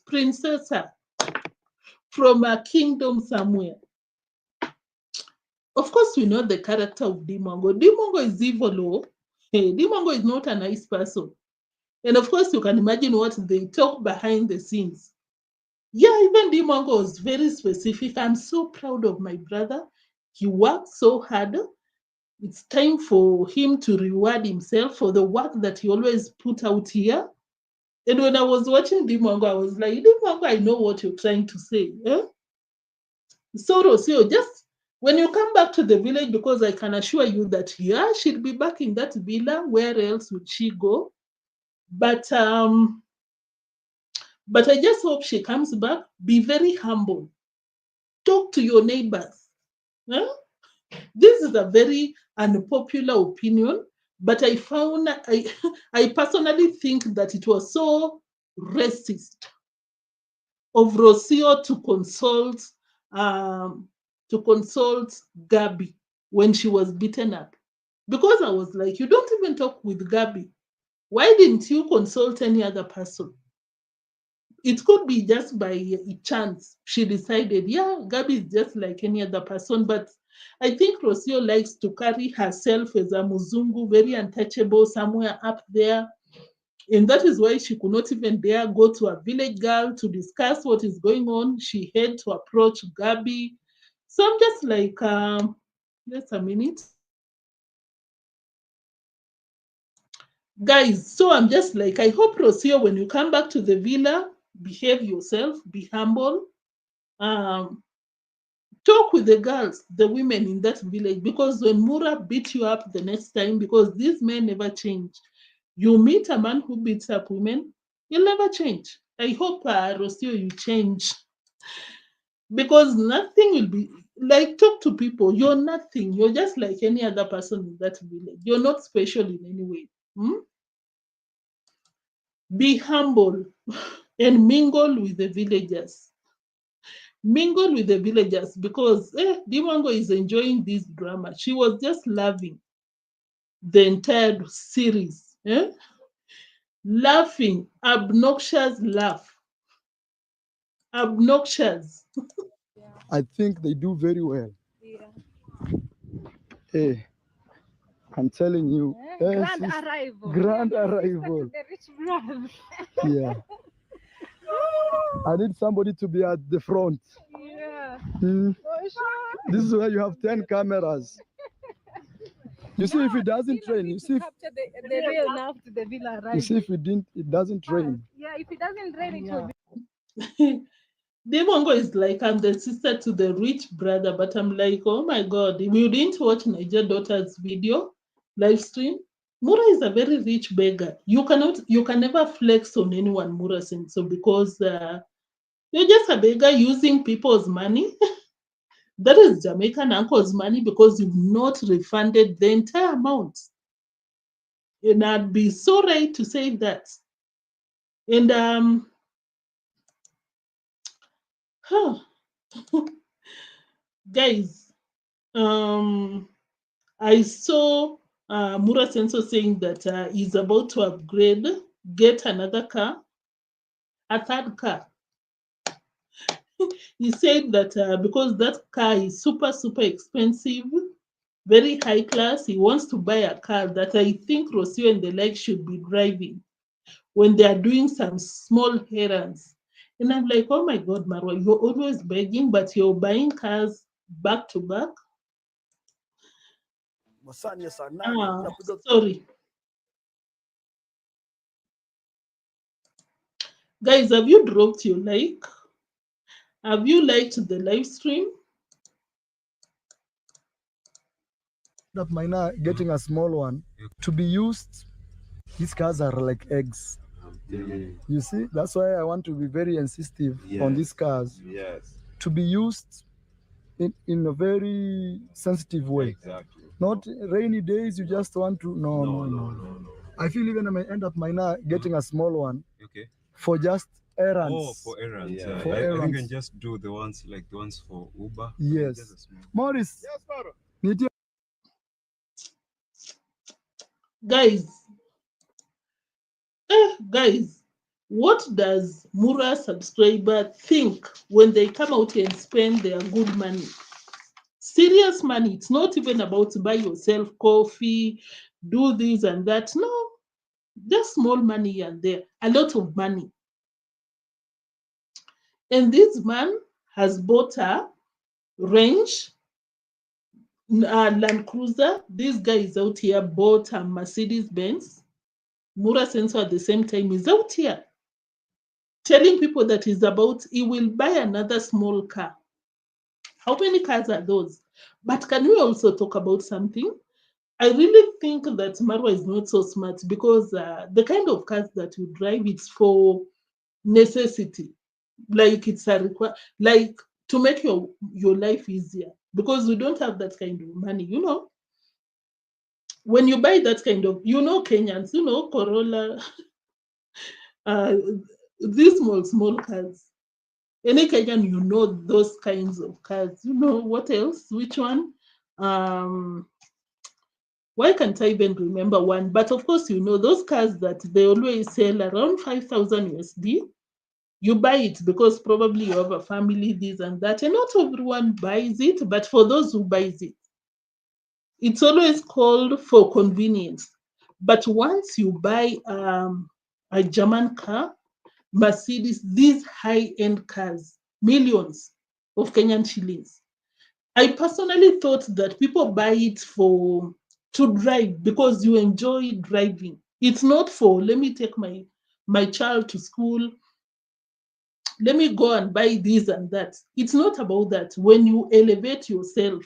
from a kingdom somewhere. Of course, we know the character of deemwango. Deemwango is evil. Hey, deemwango is not a nice person. And of course, you can imagine what they talk behind the scenes. Yeah, even deemwango was very specific. I'm so proud of my brother. He worked so hard. It's time for him to reward himself for the work that he always put out here. And when I was watching deemwango, I was like, deemwango, I know what you're trying to say. So, Rosio, just when you come back to the village, because I can assure you that, yeah, she'll be back in that villa. Where else would she go? But I just hope she comes back. Be very humble. Talk to your neighbors. This is a very unpopular opinion, but I personally think that it was so racist of Rosio to consult Gabi when she was beaten up. Because I was like, you don't even talk with Gabi. Why didn't you consult any other person? it could be just by chance she decided, yeah, Gabby is just like any other person. But I think Rosio likes to carry herself as a Muzungu, very untouchable, somewhere up there. And that is why she could not even dare go to a village girl to discuss what is going on. She had to approach Gabby. So I'm just like, just a minute. Guys, so I'm just like, I hope, Rosio, when you come back to the villa, behave yourself, be humble. Talk with the girls, the women in that village, because when Mura beat you up the next time, because these men never change. You meet a man who beats up women, you'll never change. I hope, Rosio, you change, because nothing will be like, talk to people. You're nothing. You're just like any other person in that village. You're not special in any way. Hmm? Be humble and mingle with the villagers. Mingle with the villagers, because Diwango is enjoying this drama. She was just loving the entire series. Laughing, obnoxious laugh. Obnoxious. I think they do very well. Hey, I'm telling you. Grand arrival. Grand arrival. The rich brand. Yeah. I need somebody to be at the front. Yeah. This is where you have 10 cameras. You see, if it doesn't rain, you see, Capture the real now to the villa arrival. you see, if it doesn't rain. Yeah, if it doesn't rain, it will be. Demongo is like, I'm the sister to the rich brother, but I'm like, oh my God, if you didn't watch Niger Daughter's video, live stream, Mura is a very rich beggar. You can never flex on anyone, Mura, so because you're just a beggar using people's money. That is Jamaican uncle's money, because you've not refunded the entire amount. And I'd be so right to say that. And guys, I saw Mura Senso saying that he's about to upgrade, get another car, a third car. He said that because that car is super, super expensive, very high class, he wants to buy a car that I think Rosio and the like should be driving when they are doing some small errands. And I'm like, oh my God, Marwa, you're always begging, but you're buying cars back to back. Sorry. Guys, have you dropped your like? Have you liked the live stream? Up mine getting a small one to be used. These cars are like eggs. You see, that's why I want to be very insistive on these cars. Yes. To be used in a very sensitive way. Exactly. Not rainy days, you just want to, no. I feel even I may end up getting a small one. Okay. For just errands. Oh, for errands. Yeah. For errands. I think I can just do the ones for Uber. Yes. Morris. Yes, sir. Need you? Guys, what does Mura subscriber think when they come out and spend their good money? Serious money. It's not even about to buy yourself coffee, do this and that. No, just small money here and there, a lot of money. And this man has bought a Range, Land Cruiser. This guy is out here, bought a Mercedes Benz. Mura Senso at the same time is out here telling people that he will buy another small car. How many cars are those? But can we also talk about something? I really think that Marwa is not so smart, because the kind of cars that you drive, it's for necessity. Like it's a like to make your life easier, because we don't have that kind of money, When you buy that kind of, Kenyans, Corolla, these small cars. Any Kenyan, those kinds of cars. What else? Which one? Why can't I even remember one? But of course, those cars that they always sell around 5,000 USD. You buy it because probably you have a family, this and that, and not everyone buys it, but for those who buys it, it's always called for convenience. But once you buy a German car, Mercedes, these high-end cars, millions of Kenyan shillings, I personally thought that people buy it for to drive because you enjoy driving. It's not for, let me take my child to school, let me go and buy this and that. It's not about that. When you elevate yourself,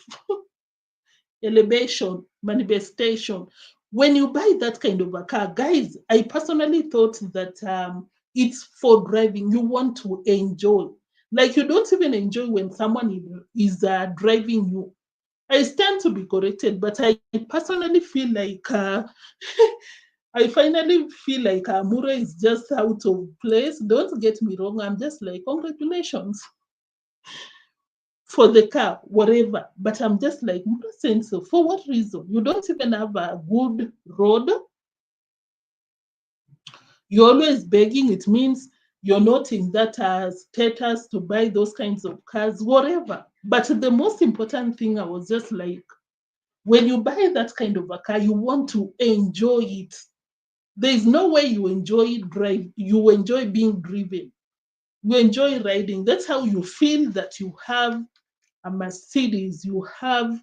elevation, manifestation, when you buy that kind of a car, guys, I personally thought that it's for driving. You want to enjoy. Like you don't even enjoy when someone is driving you. I stand to be corrected, but I personally feel like I finally feel like Mura is just out of place. Don't get me wrong. I'm just like, congratulations for the car, whatever. But I'm just like, Mura saying so. For what reason? You don't even have a good road. You're always begging. It means you're not in that status to buy those kinds of cars, whatever. But the most important thing, I was just like, when you buy that kind of a car, you want to enjoy it. There is no way you enjoy drive. You enjoy being driven. You enjoy riding. That's how you feel that you have a Mercedes. You have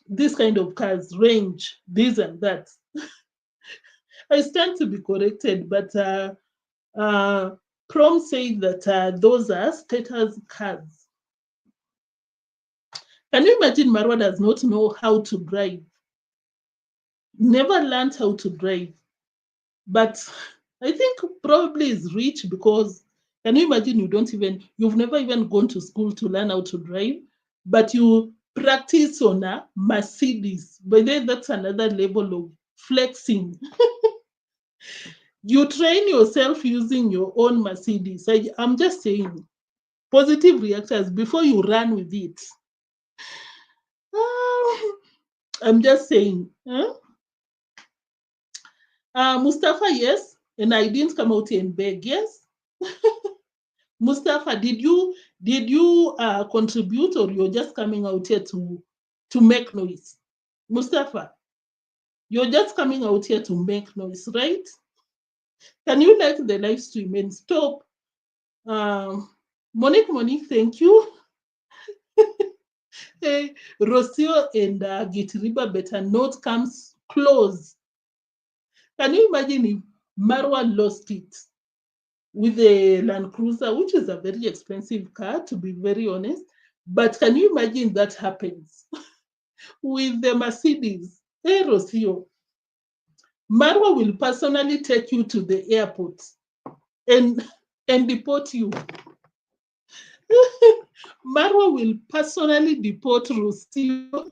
this kind of cars, range, this and that. I stand to be corrected, but Prom said that those are status cars. Can you imagine Marwa does not know how to drive? Never learned how to drive. But I think probably is rich because can you imagine you've never even gone to school to learn how to drive, but you practice on a Mercedes. But then that's another level of flexing. You train yourself using your own Mercedes. I'm just saying, positive reactors before you run with it. I'm just saying. Mustafa, yes. And I didn't come out here and beg, yes. Mustafa, did you contribute or you're just coming out here to make noise? Mustafa, you're just coming out here to make noise, right? Can you like the live stream and stop? Monique, thank you. Hey, Rosio and Gitiriba better not come close. Can you imagine if Marwa lost it with the Land Cruiser, which is a very expensive car, to be very honest? But can you imagine that happens with the Mercedes? Hey, Rosio, Marwa will personally take you to the airport and deport you. Marwa will personally deport Rosio.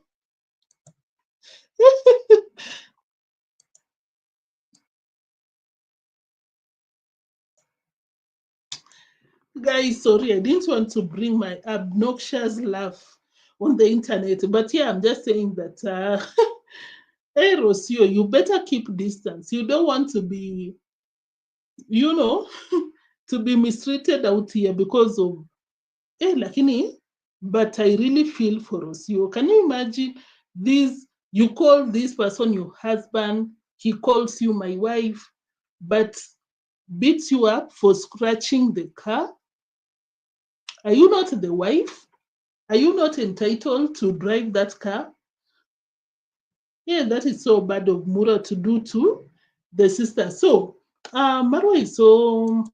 Guys, sorry, I didn't want to bring my obnoxious laugh on the internet, but yeah, I'm just saying that, hey, Rosio, you better keep distance. You don't want to be, to be mistreated out here because of, lakini, but I really feel for Rosio. Can you imagine this? You call this person your husband, he calls you my wife, but beats you up for scratching the car. Are you not the wife? Are you not entitled to drive that car? Yeah, that is so bad of Mura to do to the sister. So, Marwa is so...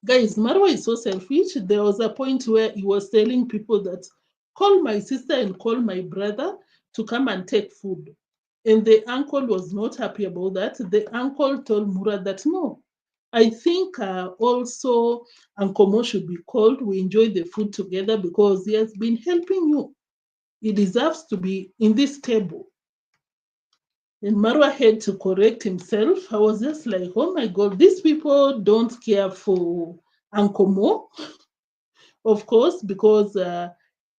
Guys, Marwa is so selfish. There was a point where he was telling people that, call my sister and call my brother to come and take food. And the uncle was not happy about that. The uncle told Mura that, no, I think also Unclemo should be called. We enjoy the food together because he has been helping you. He deserves to be in this table. And Marwa had to correct himself. I was just like, oh my God, these people don't care for Unclemo, of course, because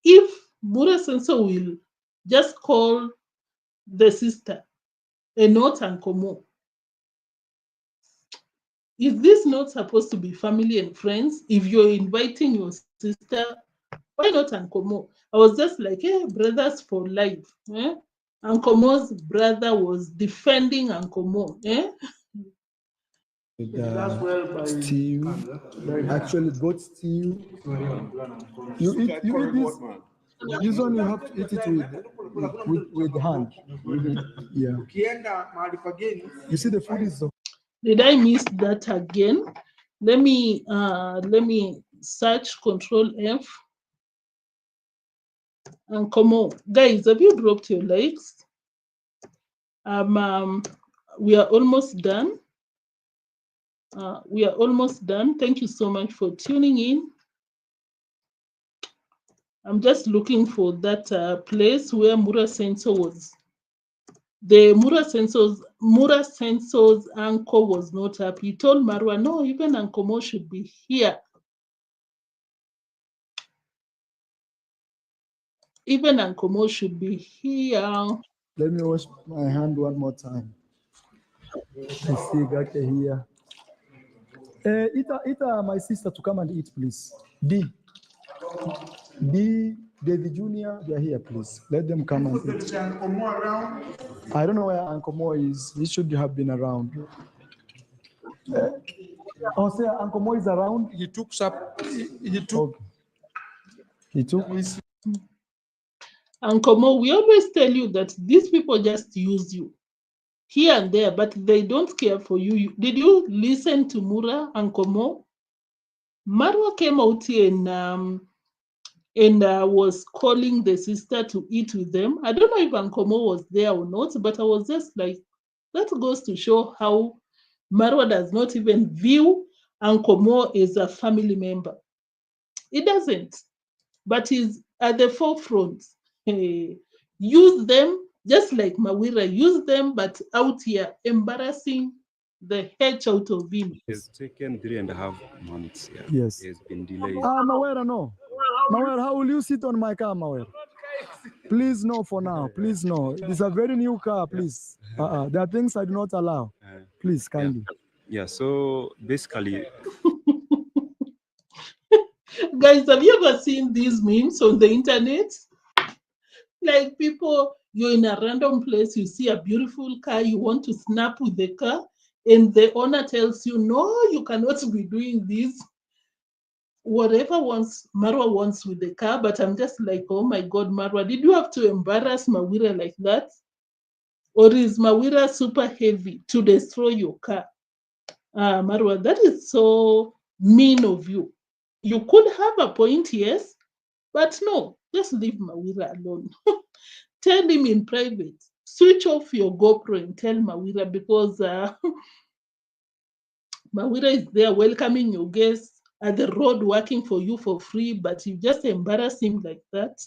if Mura Senso will just call the sister not uncommon. Is this not supposed to be family and friends? If you're inviting your sister, why not uncommon? I was just like, hey, brothers for life. Eh? Uncommons brother was defending uncommon. Eh? With stew, actually goat stew. You eat this. This one you have to eat it with hand. Yeah. You see the food is so. Did I miss that again? Let me search Control F. And come on, guys, have you dropped your likes? We are almost done. We are almost done. Thank you so much for tuning in. I'm just looking for that place where Mura Sensor was. The Mura Sensor's uncle was not up. He told Marwa, no, even Uncle Mo should be here. Even Uncle Mo should be here. Let me wash my hand one more time. I see Gake here. Ita, my sister to come and eat, please. Davyjnr, they are here, please. Let them come and eat. I don't know where Uncle Mo is. He should have been around. Say Uncle Mo is around. He took up. He took. Uncle Mo, we always tell you that these people just use you here and there, but they don't care for you. Did you listen to Mura, Uncle Mo? Marwa came out here and was calling the sister to eat with them. I don't know if Uncle Mo was there or not, but I was just like, that goes to show how Marwa does not even view Uncle Mo as a family member. It doesn't, but he's at the forefront. Use them just like Mawira, use them, but out here embarrassing the heck out of him. It's taken 3.5 months. Yeah. Yes. It's been delayed. Mawira, no. Mawira, how will you sit on my car, Mawira? Please no for now. Please no. It's a very new car, please. There are things I do not allow. Please, kindly. Yeah, so basically... Guys, have you ever seen these memes on the internet? Like people, you're in a random place, you see a beautiful car, you want to snap with the car, and the owner tells you, no, you cannot be doing this. Whatever Marwa wants with the car, but I'm just like, oh my God, Marwa, did you have to embarrass Mawira like that? Or is Mawira super heavy to destroy your car? Marwa, that is so mean of you. You could have a point, yes, but no, just leave Mawira alone. Tell him in private. Switch off your GoPro and tell Mawira, because Mawira is there welcoming your guests at the road, working for you for free, but you just embarrass him like that.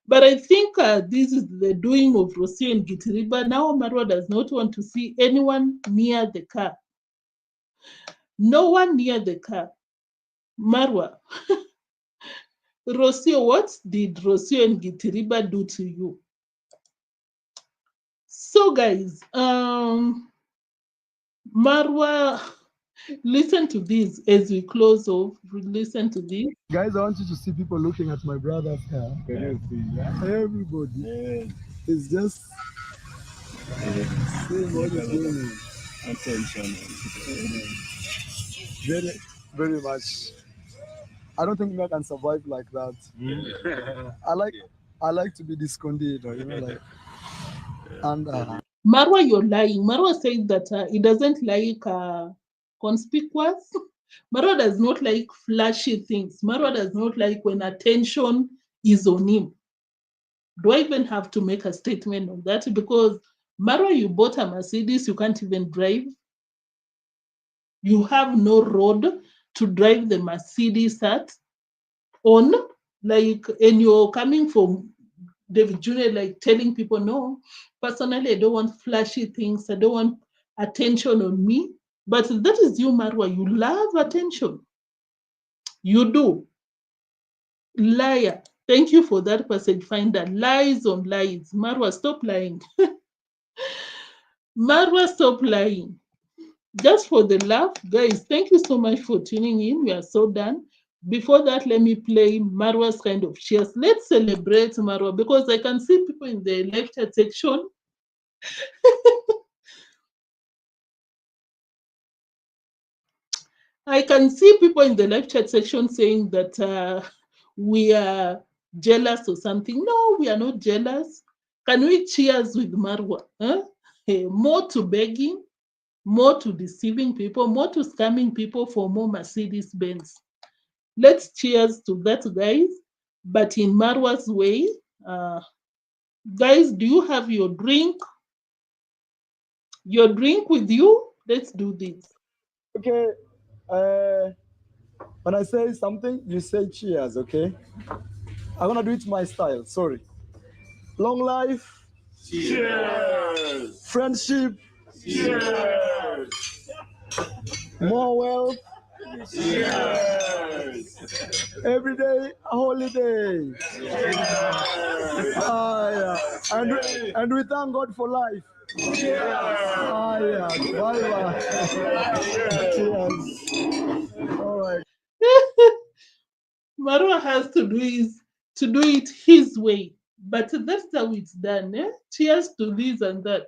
But I think this is the doing of Rosio and Gitiriba. Now Marwa does not want to see anyone near the car. No one near the car. Marwa. Rosio, what did Rosio and Gitiriba do to you? So guys, Marwa, listen to this as we close off. Listen to this. Guys, I want you to see people looking at my brother's hair. Everybody. It's just seeing what is going on. Attention. Very, very much. I don't think I can survive like that. I like to be discontented, you know, like. And Marwa, you're lying. Marwa said that he doesn't like conspicuous. Marwa does not like flashy things. Marwa does not like when attention is on him. Do I even have to make a statement on that? Because Marwa, you bought a Mercedes, you can't even drive. You have no road to drive the Mercedes on, like, and you're coming from Davyjnr, like telling people, no, personally, I don't want flashy things. I don't want attention on me. But that is you, Marwa. You love attention. You do. Liar. Thank you for that passage finder. Lies on lies. Marwa, stop lying. Marwa, stop lying. Just for the laugh, guys, thank you so much for tuning in. We are so done. Before that, let me play Marwa's kind of cheers. Let's celebrate Marwa because I can see people in the live chat section. I can see people in the live chat section saying that we are jealous or something. No, we are not jealous. Can we cheers with Marwa? Huh? More to begging, more to deceiving people, more to scamming people for more Mercedes Benz. Let's cheers to that, guys. But in Marwa's way, guys, do you have your drink? Your drink with you? Let's do this. Okay. When I say something, you say cheers, okay? I'm gonna do it my style. Sorry. Long life. Cheers. Friendship. Cheers. More wealth. Cheers. Every day a holiday. Yeah. And we thank God for life. Yeah. Bye. Cheers. All right. Marwa has to do it his way. But that's how it's done. Cheers to this and that.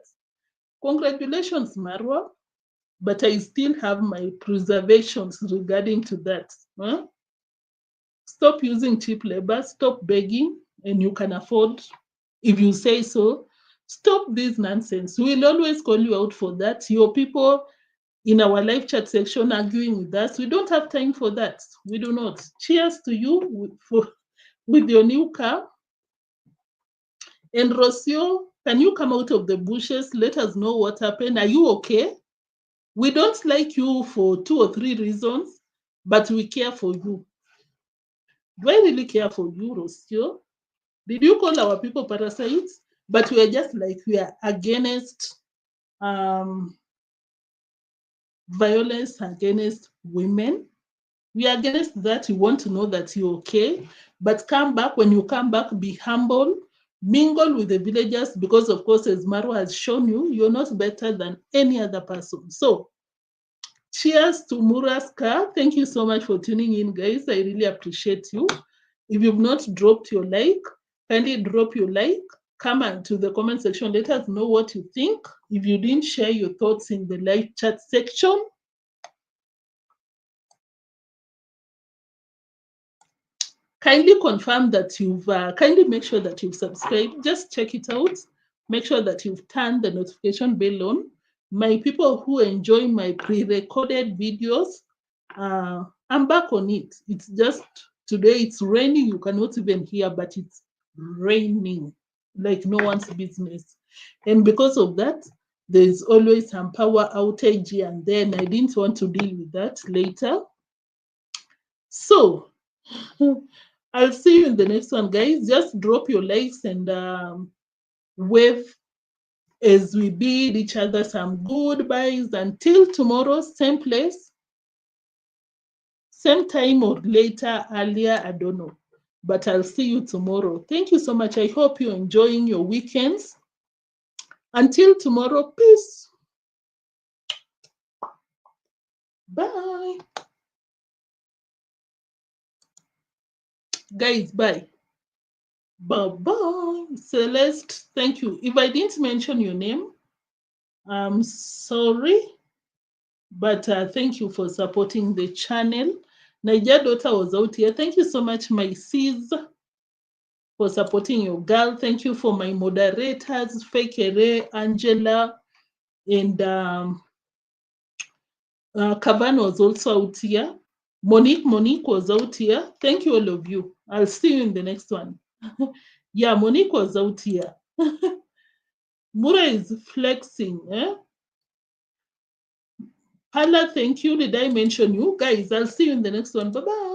Congratulations, Marwa. But I still have my preservations regarding to that. Huh? Stop using cheap labor, stop begging, and you can afford, if you say so. Stop this nonsense. We'll always call you out for that. Your people in our live chat section arguing with us. We don't have time for that. We do not. Cheers to you with your new car. And Rosio, can you come out of the bushes? Let us know what happened. Are you okay? We don't like you for 2 or 3 reasons, but we care for you. Do I really care for you, Rosio? Did you call our people parasites? But we are just like, we are against violence against women. We are against that. We want to know that you're okay. But come back. When you come back, be humble. Mingle with the villagers because, of course, as Marwa has shown you, you're not better than any other person. So, cheers to Mura's car. Thank you so much for tuning in, guys. I really appreciate you. If you've not dropped your like, kindly drop your like. Come on to the comment section. Let us know what you think. If you didn't share your thoughts in the live chat section, kindly confirm that you've, kindly make sure that you've subscribed. Just check it out. Make sure that you've turned the notification bell on. My people who enjoy my pre-recorded videos, I'm back on it. It's just today it's raining. You cannot even hear, but it's raining like no one's business. And because of that, there's always some power outage here and then I didn't want to deal with that later. So I'll see you in the next one, guys. Just drop your likes and wave as we bid each other some goodbyes. Until tomorrow, same place, same time or later, earlier, I don't know. But I'll see you tomorrow. Thank you so much. I hope you're enjoying your weekends. Until tomorrow, peace. Bye. Guys, bye. Bye-bye. Celeste, thank you. If I didn't mention your name, I'm sorry. But thank you for supporting the channel. Niger daughter was out here. Thank you so much, my sis, for supporting your girl. Thank you for my moderators, Fekere, Angela, and Kavan was also out here. Monique was out here. Thank you, all of you. I'll see you in the next one. Yeah, Monique was out here. Mura is flexing. Hala, thank you. Did I mention you? Guys, I'll see you in the next one. Bye-bye.